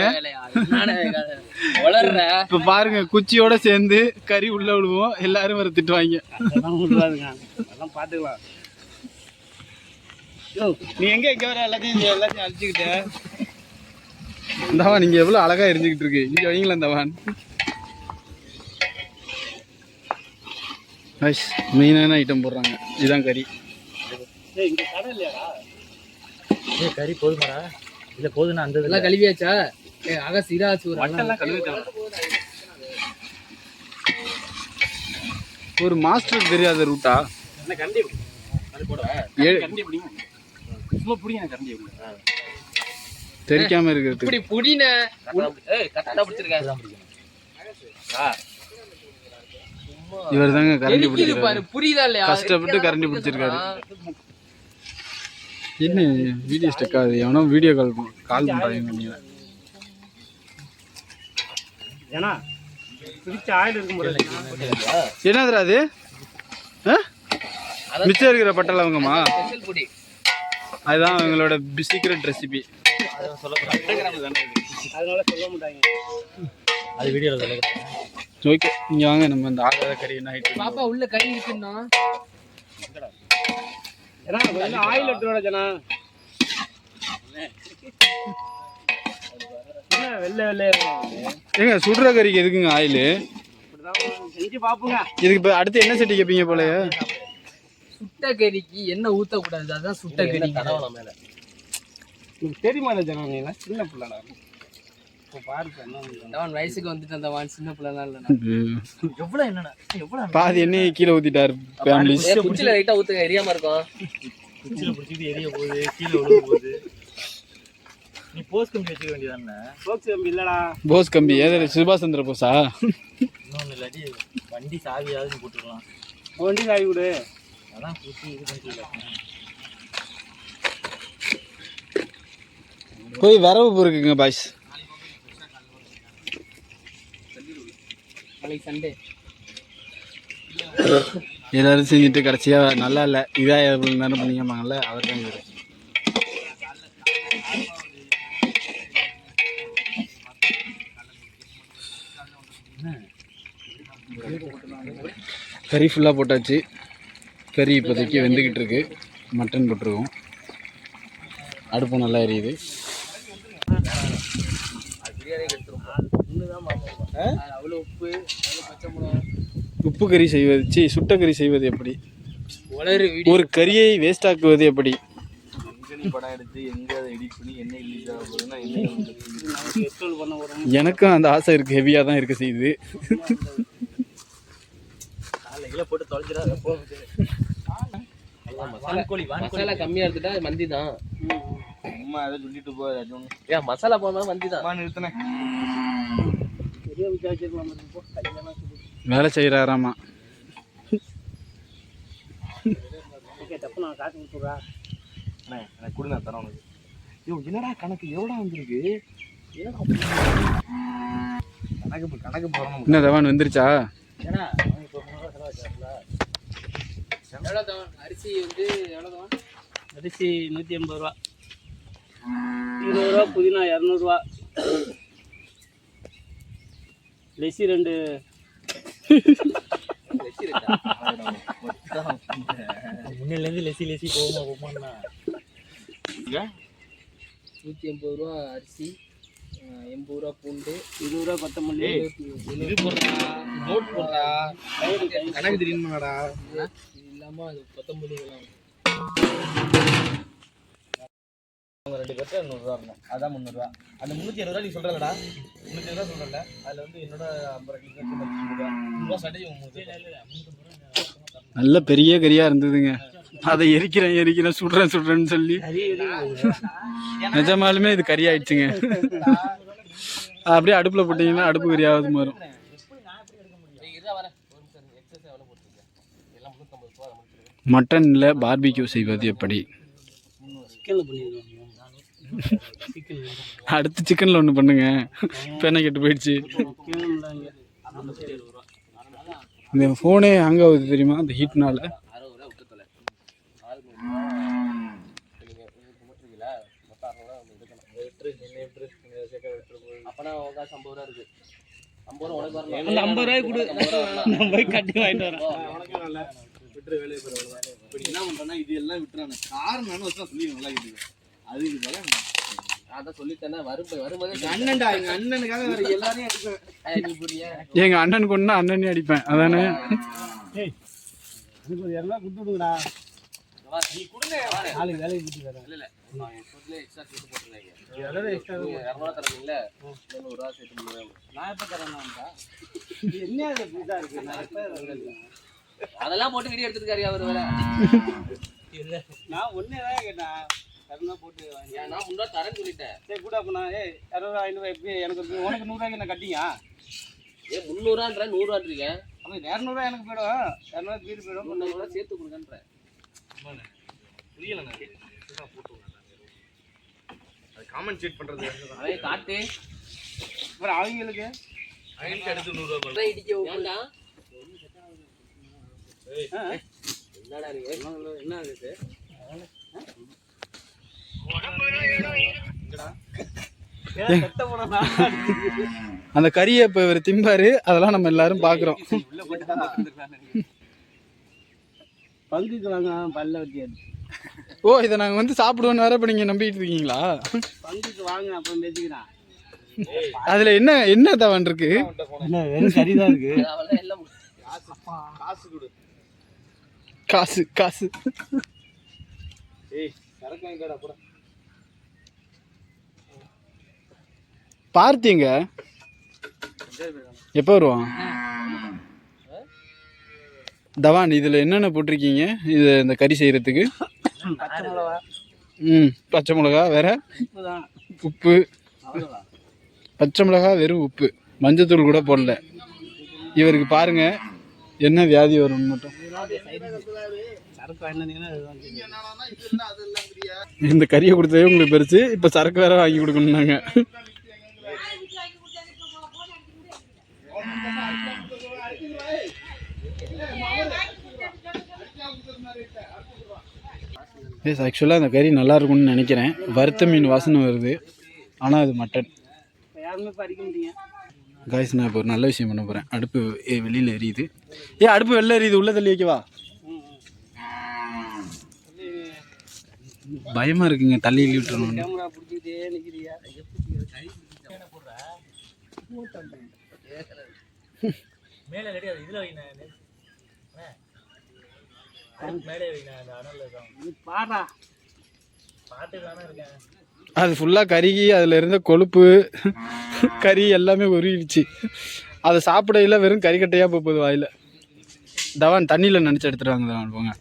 இப்போ பாருங்க குச்சியோட சேர்ந்து கறி உள்ள விழுவோம். எல்லாரும் வர திட்டுவாங்க. பார்த்துக்கலாம். நீ எங்க வர எல்லாத்தையும் அழிச்சுக்கிட்ட. இந்தவான் நீங்க எவ்வளவு அழகா எரிஞ்சுக்கிட்டு இருக்கு. இங்க வைங்களா இந்தவான். மெயினான ஐட்டம் போடுறாங்க. இதுதான் கறி. கறி போதுமாடா? இல்ல போதுனா அந்த எல்லாம் கழுவியாச்சா? ஆக சீராச்சு ஒரு மட்டெல்லாம் கழுவி. ஒரு மாஸ்டர் தெரியாத ரூட்டா? என்ன கண்டி அது போட கண்டி பிடிங்க. சும்மா பிடிங்க கண்டி. தெரிக்காம இருக்கிறது. இப்படி புடின ஏய் கரெக்ட்டா பிடிச்சிருக்காங்க. இவர் தாங்க கரண்டி பிடிச்சிருக்காரு. புரியுதா இல்லையா? கஷ்டப்பட்டு கரண்டி பிடிச்சிருக்காரு. என்ன வீடியோ ஸ்டக் ஆகுது? எவனோ வீடியோ கால் பண்றாங்க. ஏன்னா பிடிச்ச ஆயில் இருக்கும்போது என்னதுடா அது? மிச்சம் இருக்கிற பட்டை லவங்கமா? அதுதான் அவங்களோட சீக்ரெட் ரெசிபி. அதனால சொல்ல மாட்டாங்க. அது வீடியோல சொல்லுங்க. ஓகே, இங்க வாங்க. நம்ம இந்த ஆகாத கறி நைட் பாப்பா உள்ள கறி இருக்குன்னா ஏன்னா கொஞ்சம் ஆயில் எடுத்துறோட ஜனா. என்ன வெள்ளை ஏங்க சுடுற கறிக்கு எதுக்குங்க ஆயில்? செஞ்சு பாப்புங்க. இதுக்கு இப்போ அடுத்து என்ன சட்டி கேட்பீங்க போலயே? சுட்ட கறிக்கு எண்ணெய் ஊற்றக்கூடாது, அதுதான் சுட்ட கறி. மேல தெரியுமா ஜனங்க சின்ன பிள்ளைடா. இப்போ பாரு அவன் வயசுக்கு வந்துட்டு அந்த வான் சின்ன பிள்ளைலாம் இல்லைண்ணா. எவ்வளவு என்னடா எவ்வளவு பாதி எண்ணெய் கீழே ஊற்றிட்டார் ஃபேமிலிஸ். குச்சியில் லைட்டாக ஊற்றுங்க, எரியாமல் இருக்கும். குச்சியில பிடிச்சிட்டு எரிய போகுது, கீழே விழுக போகுது. நீ போஸ்ட் கம்பி வச்சுக்க வேண்டியதானே? போக்ஸ் கம்பி இல்லடா. போஸ் கம்பி ஏதாவது சுபாஷ் சந்திர போஸா? இன்னொன்று இல்லாட்டி வண்டி சாவியாவது நீ போட்டுக்கலாம். வண்டி சாவி விடு. அதான் குச்சி இது பண்ணிட்டு போய் வரவு பொறுக்குங்க பாய்ஸ். நாளைக்கு சண்டே. எல்லாரும் செஞ்சுட்டு கடைசியா நல்லா இல்லை இதா எவ்வளோ நேரம் பண்ணிக்கமாங்கல்ல அவர் தான் இது. கறி ஃபுல்லாக போட்டாச்சு. கறி இப்போதைக்கு வெந்துக்கிட்டு இருக்கு. மட்டன் போட்டிருக்கோம். அடுப்பு நல்லா எரியுது. அவ்வளோ உப்பு, அவ்வளோ பச்சை மிளகா. உப்பு கறி செய்வது சுட்ட கறி செய்வது எப்படி? உலரு ஒரு கறியை வேஸ்ட் ஆக்குவது எப்படி? படம் எடுத்து எங்க அதை எடிட் பண்ணி என்ன ரிலீஸ் ஆக போகுதுன்னா என்ன எனக்கும் அந்த ஆசை இருக்கு. ஹெவியா தான் இருக்க செய்யுது. போட்டு தொலைஞ்சிடாத போகுது. மசாலா கம்மியா எடுத்துட்டா மந்தி தான். அம்மா அதை சொல்லிட்டு போய் ஏன் மசாலா போனாலும் மந்தி தான். நிறுத்தினேன். வேலை செய்யறாராமா. எனக்கு கூட நான் தரேன் உனக்கு. என்னடா கணக்கு எவ்வளோ வந்திருக்கு? கணக்கு போறோம். என்ன தவான் வந்துருச்சா? எவ்வளோ தவன் அரிசி வந்து எவ்வளோ தவன்? அரிசி 180 ரூபா, 20 ரூபா, புதினா 200 ரூபா, லெசி 2. முன்னிலேருந்து லெசி போகுமாண்ணா. 180 ரூபா அரிசி, 80 ரூபா பூண்டு, 20 ரூபா கொத்தமல்லி. இது போடுறா, நோட் போடுறா. கணக்கு தெரியுமாடா? இது இல்லாமல் அது 19 எல்லாம். 2 பேர்ட்ட 100 ரூபா இருக்கும். அதான் 300 ரூபா. அந்த 370 ரூபா நீ சொல்றலடா, 370 ரூபா சொல்றல. அதுல வந்து என்னோட 50 ரூபா சட்டை நல்ல பெரிய கறியா இருந்ததுங்க. அதை எரிக்கிறேன் சுடுறேன்னு சொல்லி நிஜமாலுமே இது கறி ஆயிடுச்சுங்க. அப்படியே அடுப்புல போட்டீங்கன்னா அடுப்பு கறியாவது மாறும். மட்டன்ல பார்பிக்யூ செய்வது எப்படி? அடுத்து சிக்கன்ல ஒண்ணு பண்ணுங்க. பெண்ணை கெட்டு போயிடுச்சு. இந்த போனே ஹேங் ஆகுது தெரியுமா அந்த ஹீட்னால. அப்பனா 50 ரூபா இருக்கு. 50 ரூபா உனக்கு வரணும். அந்த 50 ரூபாய் கொடு, நான் போய் கட்டி வாங்கிட்டு வரேன். விட்டுற வேலையை போற இப்படி என்ன பண்றேன்னா இது எல்லாம் விட்டுறானே காரணம் நான் வச்சா சொல்லி நல்லா இருக்குது. அதுக்கு போல அதான் சொல்லிட்டேன்னா வரும்போது அண்ணன்டா எங்க அண்ணனுக்காக வேற எல்லாரையும் எடுப்பேன். நீ புரியா? எங்க அண்ணன் கொண்டா அண்ணனே அடிப்பேன். அதானே? எனக்கு ஒரு 200 கொடுத்து விடுங்கடா. நீ கொடுங்க. நாளைக்கு வேலைக்கு கூட்டி வரேன். இல்ல ஃபுட்ல எக்ஸ்ட்ரா சேர்த்து போட்டுருங்க. 200 ரூபா தரீங்களா? 100 ரூபா சேர்த்து பண்ணுவேன். நான் எப்ப தரேன்னா என்ன இது புதுசா இருக்கு? நான் எப்ப அதெல்லாம் போட்டு வீடியோ எடுத்துருக்காரு அவர் வேலை. இல்ல நான் ஒன்னே தான் கேட்டேன். 200 போட்டு வாங்கி நான் 300 தரேன்னு சொல்லிட்டேன். சரி கூட அப்ப நான் 200 500 எப்படி எனக்கு உனக்கு 100 ரூபாய்க்கு என்ன கட்டிங்க? 300 100 ரூபான்றீங்க. அப்ப 200 ரூபாய் எனக்கு போயிடும். 200 வீடு போயிடும். 300 ரூபா சேர்த்து கொடுங்கன்றேன். புரியல நான் போட்டு அது காமெண்ட் செட் பண்றது அவன் காட்டு அப்புறம் அவங்களுக்கு எடுத்து 100 ரூபாய் இடிக்க வேண்டாம். என்னடா இருக்கு? என்ன ஆகுது? அந்த கறியை இப்ப இவர் திம்பாரு. அதெல்லாம் நம்ம எல்லாரும் பாக்குறோம். பங்குக்கு வாங்க பல்ல வட்டியாது. ஓ இதை நாங்க வந்து சாப்பிடுவோன்னு வேற இப்ப நீங்க நம்பிட்டு இருக்கீங்களா? பங்குக்கு வாங்க அப்புறம் பேசிக்கிறான். அதுல என்ன என்ன தவன் இருக்கு? வெறும் சரிதான் இருக்கு. அவெல்லாம் எல்லாம் காசு கொடு. காசு காசு. ஏய் சரக்கு வாங்கிக்கடா போடா. பார்த்திங்க எப்போ வருவான்? தவான் இதில் என்னென்ன போட்டிருக்கீங்க இது இந்த கறி செய்கிறதுக்கு? பச்சை மிளகா வேற உப்பு, பச்சை மிளகா வெறும் உப்பு, மஞ்சத்தூள் கூட போடல. இவருக்கு பாருங்க என்ன வியாதி வரும்னு மட்டும். இந்த கறியை கொடுத்ததே உங்களுக்கு பெருசு, இப்போ சரக்கு வேற வாங்கி கொடுக்கணும்னாங்க. எஸ் ஆக்சுவலாக அந்த கறி நல்லா இருக்கும்னு நினைக்கிறேன். வறுத்த மீன் வாசனை வருது, ஆனால் அது மட்டன். காய்ஸ் நான் இப்போ ஒரு நல்ல விஷயம் பண்ண போகிறேன். அடுப்பு வெளியில் எரியுது. அடுப்பு வெளில எரியுது, உள்ளே தள்ளி வைக்கவா? பயமாக இருக்குங்க, தள்ளி விட்டுறணும். மேலே ரெடி ஆகுது. இதில் வைங்க மேலே வைங்க. அந்த அனல் பாடா பாட்டு தானே இருக்கேன். அது ஃபுல்லாக கருகி அதில் இருந்த கொழுப்பு கறி எல்லாமே உருவிடுச்சு. அதை சாப்பிடையில் வெறும் கறிக்கட்டையாக போகுது வாயில். தவான் தண்ணியில் நினச்சி எடுத்துடுவாங்க தவான். போங்க.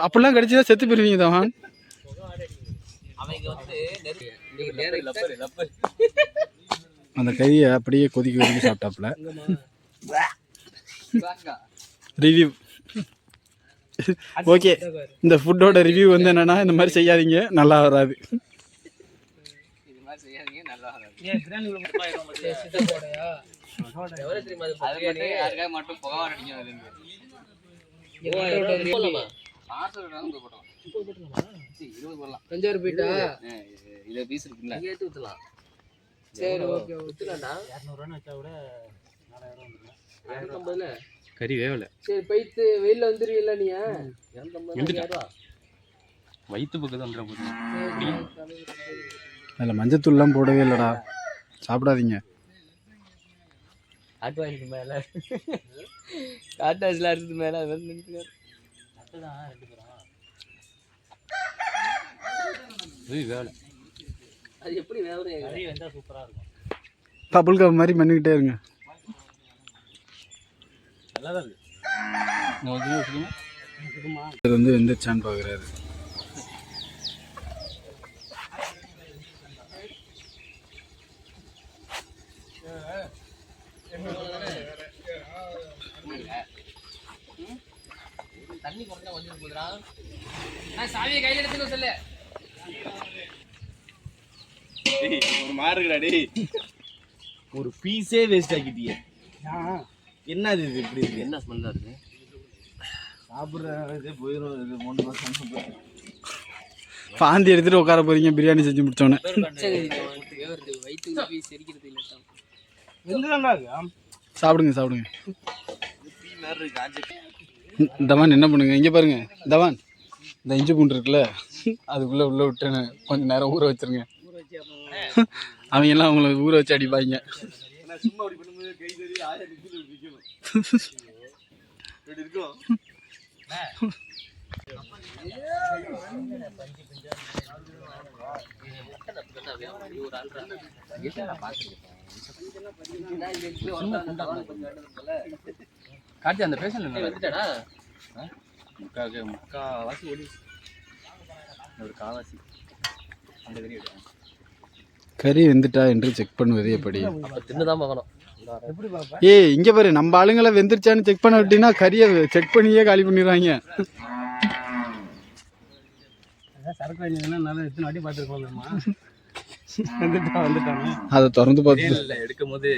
அப்படிலாம் கடிச்சுதான் செத்து போயிருவீங்க தவான். அந்த கறியை அப்படியே கொதிக்க கொதிக்க சாப்பிட்டாப்புல. Review okay. இந்த ஃபுட்டோட ரிவ்யூ வந்து என்னன்னா, இந்த மாதிரி செய்யாதீங்க, நல்லா வராது. கறி வேவல. சரி போயிட்டு வெயில வந்துருவீல்ல நீ? வயிற்று பக்கம் வந்துட போகுது. அதில் மஞ்சத்தூள்லாம் போடவே இல்லைடா, சாப்பிடாதீங்க. காட்டுவாங்க மேல காட்டாஸ்ல இருந்து மேல வேலை அது எப்படி வேவறீங்க? சூப்பராக இருக்கும். பபுள் கம் மாதிரி பண்ணிக்கிட்டே இருங்க. நல்லா இருக்கு. இது வந்து வெந்துருச்சான்னு பார்க்குறாரு. தண்ணி கொஞ்சம் கொஞ்சம் போதுடா. நான் சாவியை கையில் எடுத்துக்க சொல்லு. ஒரு மாடு இருக்குடா டேய். ஒரு பீஸே வேஸ்ட் ஆக்கிட்டீங்க. என்னது இது இப்படி இருக்கு? என்ன ஸ்மெல்லா இருக்கு? சாப்பிட்றது போயிடும். இது 3 மாதம் பாந்தி எடுத்துட்டு உட்கார போறீங்க பிரியாணி செஞ்சு முடிச்சோன்னே. வயிற்று பீஸ் எரிக்கிறது இல்லை. சாப்பிடுங்க சாப்பிடுங்க. தவான் என்ன பண்ணுங்க, இங்கே பாருங்க தவான், இந்த இஞ்சி பூண்டு இருக்குல்ல அதுக்குள்ளே உள்ளே விட்டு கொஞ்சம் நேரம் ஊற வச்சிருங்க. அவங்க எல்லாம் அவங்கள ஊற வச்சு அடிப்பாங்க. சும்மா அப்படி பண்ணும்போது கை தறி 1000 நிமிஷம் நிற்கணும். எப்படி இருக்கும்? காட்டி அந்த பேஷண்ட் எடுத்துட்டாடா. முக்காவாசி ஓடி ஒரு காவாசி அந்த கறி எடுக்கும். கறி வெந்துட்டா என்று செக் பண்ணுவது எப்படி? தின்னுதான் பார்க்கணும். இங்க பாரு, நம்ம ஆளுங்களை வெந்துருச்சான்னு செக் பண்ண விட்டீங்கன்னா கறியை செக் பண்ணியே காலி பண்ணிடுவாங்க. சரக்கு வாங்கினா எத்தனை வாட்டி பார்த்துருக்கோம். வந்துட்டாங்க அதை திறந்து பார்த்து எடுக்கும் போது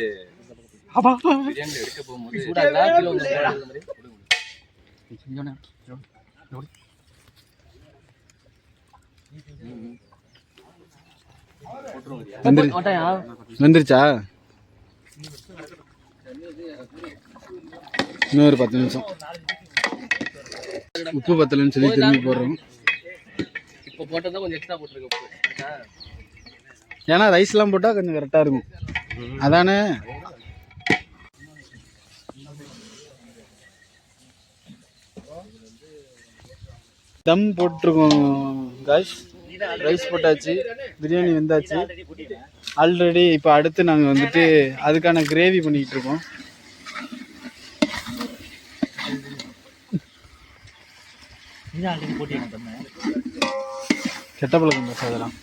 எடுக்க போகும்போது வந்துருச்சா? இன்னொரு 10 நிமிஷம். உப்பு பத்தலன்னு சொல்லி திரும்பி போடுறோம். இப்போ போட்டதான் கொஞ்சம் எக்ஸ்ட்ரா போட்டுருக்கு உப்பு. ஏன்னா ரைஸ்லாம் போட்டால் கொஞ்சம் கரெக்டாக இருக்கும் அதானே. தம் போட்டிருக்கோம் காய்ஸ். ரைஸ் போட்டாச்சு, பிரியாணி வந்தாச்சு ஆல்ரெடி. இப்போ அடுத்து நாங்கள் வந்துட்டு அதுக்கான கிரேவி பண்ணிக்கிட்டு இருக்கோம். கெட்ட பழக்கம் பேச அதெல்லாம்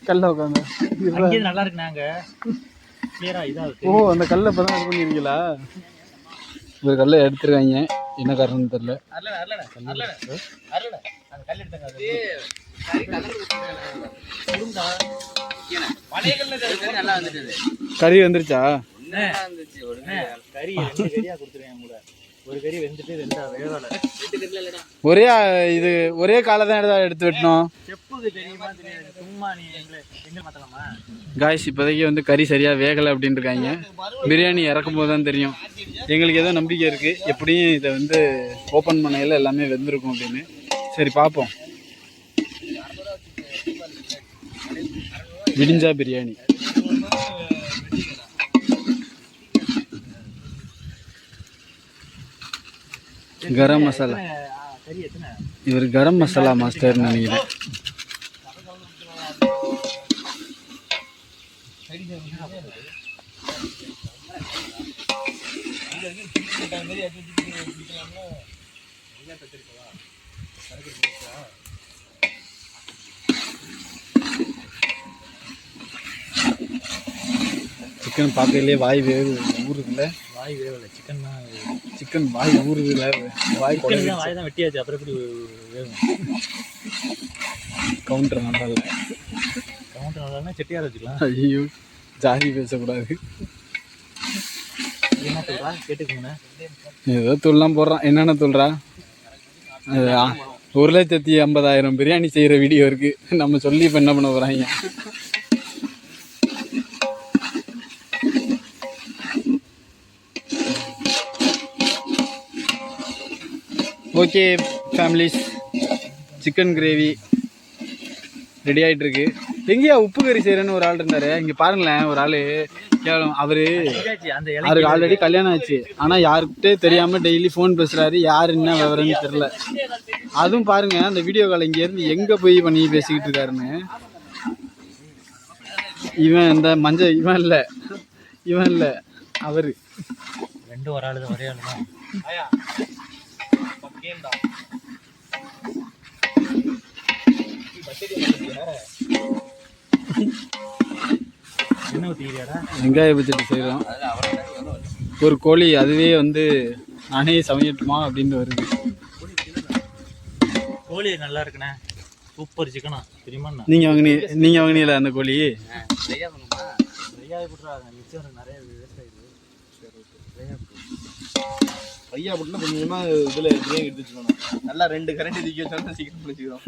கல்ல உட்காந்து நல்லா இருக்கு. நாங்க ஓ அந்த கல்லை இப்போ தான் இது பண்ணிருக்கீங்களா? ஒரு கல்லை எடுத்துருக்காங்க, என்ன காரணம்னு தெரியல. கறி வந்துருச்சா? கறி 2 கறியா கொடுத்துருவேன் கூட. ஒரு கறி வெந்துட்டு 2 வேகல. ஒரே இது ஒரே காலை தான் எடுத்து வெட்டணும். செப்புக்கு தெரியுமா தெரியாது, சும்மா நீ எங்க மாத்தலாமா காய்ஸ்? இப்போதைக்கு வந்து கறி சரியாக வேகலை அப்படின்னு இருக்காங்க. பிரியாணி இறக்கும் போது தான் தெரியும். எங்களுக்கு ஏதோ நம்பிக்கை இருக்குது, எப்படியும் இதை வந்து ஓப்பன் பண்ணையில் எல்லாமே வெந்திருக்கும் அப்படின்னு. சரி பார்ப்போம். விடிஞ்சா பிரியாணி. கரம் மசாலா. இவர் கரம் மசாலா மாஸ்டர் நினைக்கிறேன். சிக்கன் பார்க்கலே வாய் ஊறுதுல. வாய் வேகல. சிக்கன் வாய் ஊறுதுல. வாய் வாய் தான் வெட்டியாச்சு, அப்புறம் எப்படி வேகும்? கவுண்டர் நல்லா இல்லை. கவுண்டர் நல்லா செட்டியார் வச்சுக்கலாம். ஐயோ ஜாதி பேசக்கூடாது. என்ன சொல்றா கேட்டுக்கோங்க. ஏதோ தூள்லாம் போடுறான். என்னென்ன தூள்றா? 1,50,000 பிரியாணி செய்கிற வீடியோ இருக்கு. நம்ம சொல்லி இப்போ என்ன பண்ண போகிறாங்க? Okay families, chicken gravy ready ஆகிட்டு இருக்கு. எங்கேயா உப்பு கறி செய்கிறேன்னு ஒரு ஆள் இருந்தார். இங்கே பாருங்களேன், ஒரு ஆள் கேவலம். அவருக்கு ஆல்ரெடி கல்யாணம் ஆச்சு, ஆனால் யாருக்கிட்டே தெரியாமல் டெய்லி ஃபோன் பேசுகிறாரு. யார் என்ன விவரம்னு தெரில. அதுவும் பாருங்க அந்த வீடியோ கால் இங்கேருந்து எங்கே போய் பண்ணி பேசிக்கிட்டு இருக்காருன்னு. இவன் இந்த மஞ்சள் இவன் இல்லை அவரு. 2 ஒரு ஆளு தான், ஒரே ஆளு தான். என்ன ஊத்திக்கிறியாடா? வெங்காய பச்சடி செய்கிறோம். ஒரு கோழி அதுவே வந்து நானே சமைக்கட்டுமா அப்படின்னு வருது. கோழி நல்லா இருக்குண்ணே, சூப்பர் சிக்கனா தெரியுமா? நீங்கள் வாங்கினீங்களா அந்த கோழி? பையா அப்படின்னா கொஞ்சமா இதில் பிரியாணி எடுத்து வச்சுக்கணும். நல்லா 2 கரண்டி தூக்கி வச்சாலும் சீக்கிரம் பண்ணிச்சுக்கிறோம்.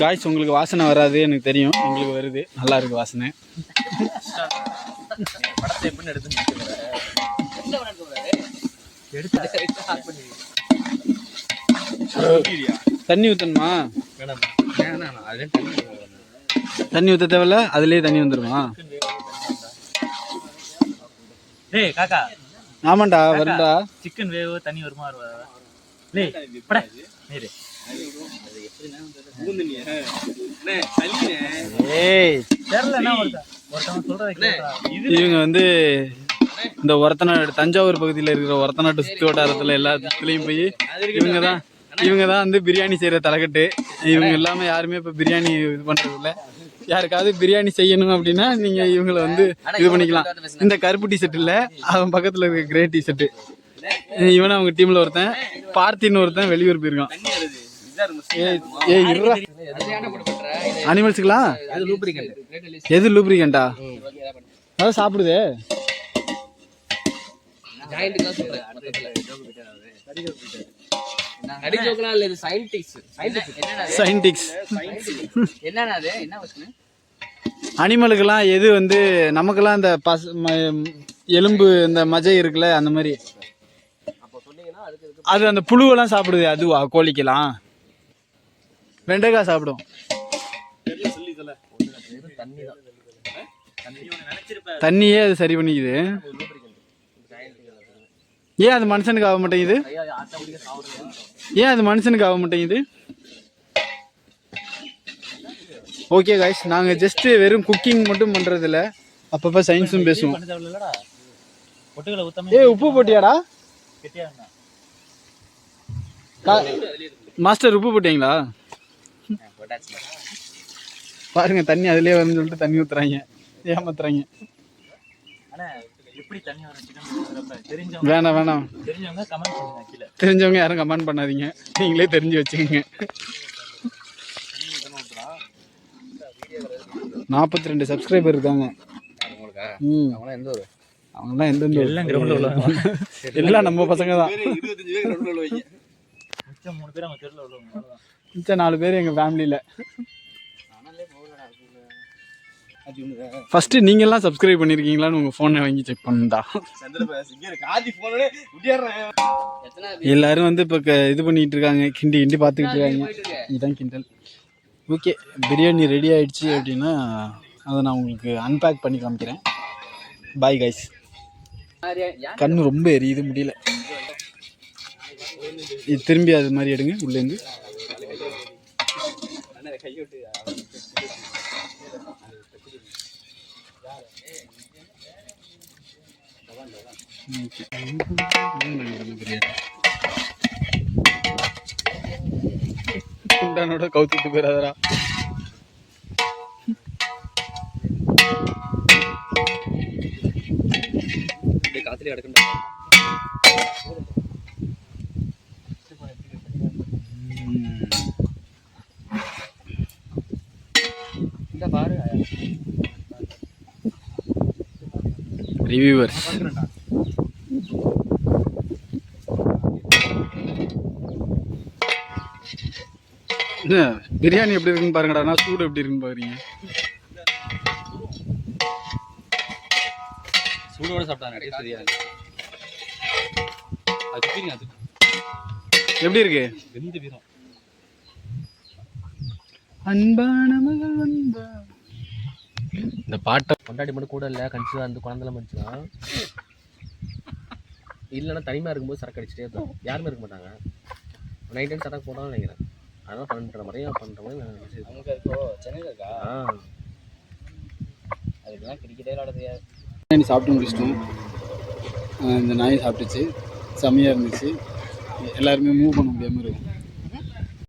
காய்ஸ் உங்களுக்கு வாசனை வராது எனக்கு தெரியும், எங்களுக்கு வருது. நல்லா இருக்கு வாசனை. படத்தை எப்படின்னு எடுத்து தண்ணி ஊற்றணுமா? தண்ணி ஊற்ற தேவையில்ல, அதுலேயே தண்ணி வந்துடுமா? டேய் காக்கா, ஆமாண்டா வருண்டா. சிக்கன் வேவு தண்ணி வருமா? டேய் பட நீரு. ஏய் தெரியல என்ன ஒருத்தவங்க சொல்றதை கேட்டா. இவங்க வந்து இந்த ஒரத்தநாடு தஞ்சாவூர் பகுதியில் இருக்கிற ஒரத்தநாட்டு சுற்று வட்டாரத்தில் எல்லாத்துலேயும் போய் இவங்க தான் வந்து பிரியாணி செய்கிற தலைக்கட்டு. இவங்க இல்லாமல் யாருமே இப்போ பிரியாணி இது பண்ணுறது இல்லை. யாருக்காவது பிரியாணி செய்யணும் அப்படின்னா நீங்கள் இவங்களை வந்து இது பண்ணிக்கலாம். இந்த கருப்பு டிஷர்ட் இல்லை, அவன் பக்கத்தில் இருக்க கிரே டிஷர்ட்டு. இவனை அவங்க டீமில் ஒருத்தன் பார்த்தின்னு ஒருத்தன் வெளியூர் போயிருக்கான். அனிமல்ஸுக்கலாம் எது லூப்ரிகண்டா? அதான் சாப்பிடுதே. அனிமலுக்கெல்லாம் எது வந்து நமக்கெல்லாம் இந்த எலும்பு இந்த மஜை இருக்குல்ல அந்த மாதிரி, அது அந்த புழுவெல்லாம் சாப்பிடுது. அதுவா கோழிக்கெல்லாம்? வெண்டைக்காய் சாப்பிடும். தண்ணியே அது சரி பண்ணிக்குது. ஏன் அது மனுஷனுக்கு ஆக மாட்டேங்குது? ஏன் அது மனுஷனுக்கு ஆக மாட்டேங்குது? ஓகே காய்ஸ், நாங்கள் ஜஸ்ட் வெறும் குக்கிங் மட்டும் பண்ணுறதில்ல, அப்பப்போ சயின்ஸும் பேசுவோம். உப்பு போட்டியாடா மாஸ்டர்? உப்பு போட்டீங்களா? பாருங்க தண்ணி அதுலயே வரும்னு சொல்லிட்டு தண்ணி ஊத்துறாங்க, ஏமாத்துறாங்க. வேணாம் வேணாம், தெரிஞ்சவங்க யாரும் கமெண்ட் பண்ணாதீங்க, நீங்களே தெரிஞ்சு வச்சுக்கோங்க. 42 சப்ஸ்கிரைபர் இருக்காங்க. அவங்கலாம் எந்தெந்த எல்லாம் நம்ம பசங்க தான். மிச்சம் 4 பேர் எங்க ஃபேமிலியில. ஃபர்ஸ்ட் நீங்க எல்லாம் சப்ஸ்கிரைப் பண்ணிருக்கீங்களான்னு உங்க போனை வாங்கி செக் பண்ணுடா. எல்லாரும் வந்து இப்ப இது பண்ணிட்டு இருக்காங்க, கிண்டி கிண்டி பாத்துக்கிட்டு இருக்காங்க. இதுதான் கிண்டல். ஓகே, பிரியாணி ரெடி ஆயிடுச்சு அப்படின்னா அதை நான் உங்களுக்கு அன்பேக் பண்ணி காமிக்கிறேன். Bye guys. கண்ணு ரொம்ப எரியுது, முடியல. இது திரும்பி அது மாதிரி எடுங்க உள்ளேருந்து. குண்டானோட கவுத்துட்டு போயிடாதரா. காத்துலயே கிடக்குண்டா. இந்த பாரு ரிவ்யூவர்ஸ். பிரியாணி எப்படி இருக்குன்னு பாருங்கடா, நான் சூடு எப்படி இருக்குன்னு பாக்குறீங்க. சூடோட சாப்பிட்டாங்க. எப்படி இருக்கு? அன்பான மகள் வந்தா. இந்த பாட்டை கொண்டாடி மட்டும் கூட இல்லை, கன்சிவா இருந்து குழந்தைலாம் பண்ணிச்சுன்னா இல்லைன்னா தனிமையாக இருக்கும்போது சரக்கு அடிச்சுட்டே இருந்தோம். யாருமே இருக்க மாட்டாங்க. நைட் டைம் சரக்கு போடாமல் நினைக்கிறேன். அதனால் பண்ணுற மாதிரி நான் சென்னையில் இருக்கா. அதுக்கெல்லாம் கிரிக்கெட்டே விளாட தெரியாது. பிரியாணி சாப்பிட்டு முடிச்சிட்டோம். இந்த நாய் சாப்பிட்டுச்சு, செம்மையாக இருந்துச்சு. எல்லாருமே மூவ் பண்ண முடியாமல் இருக்கும்.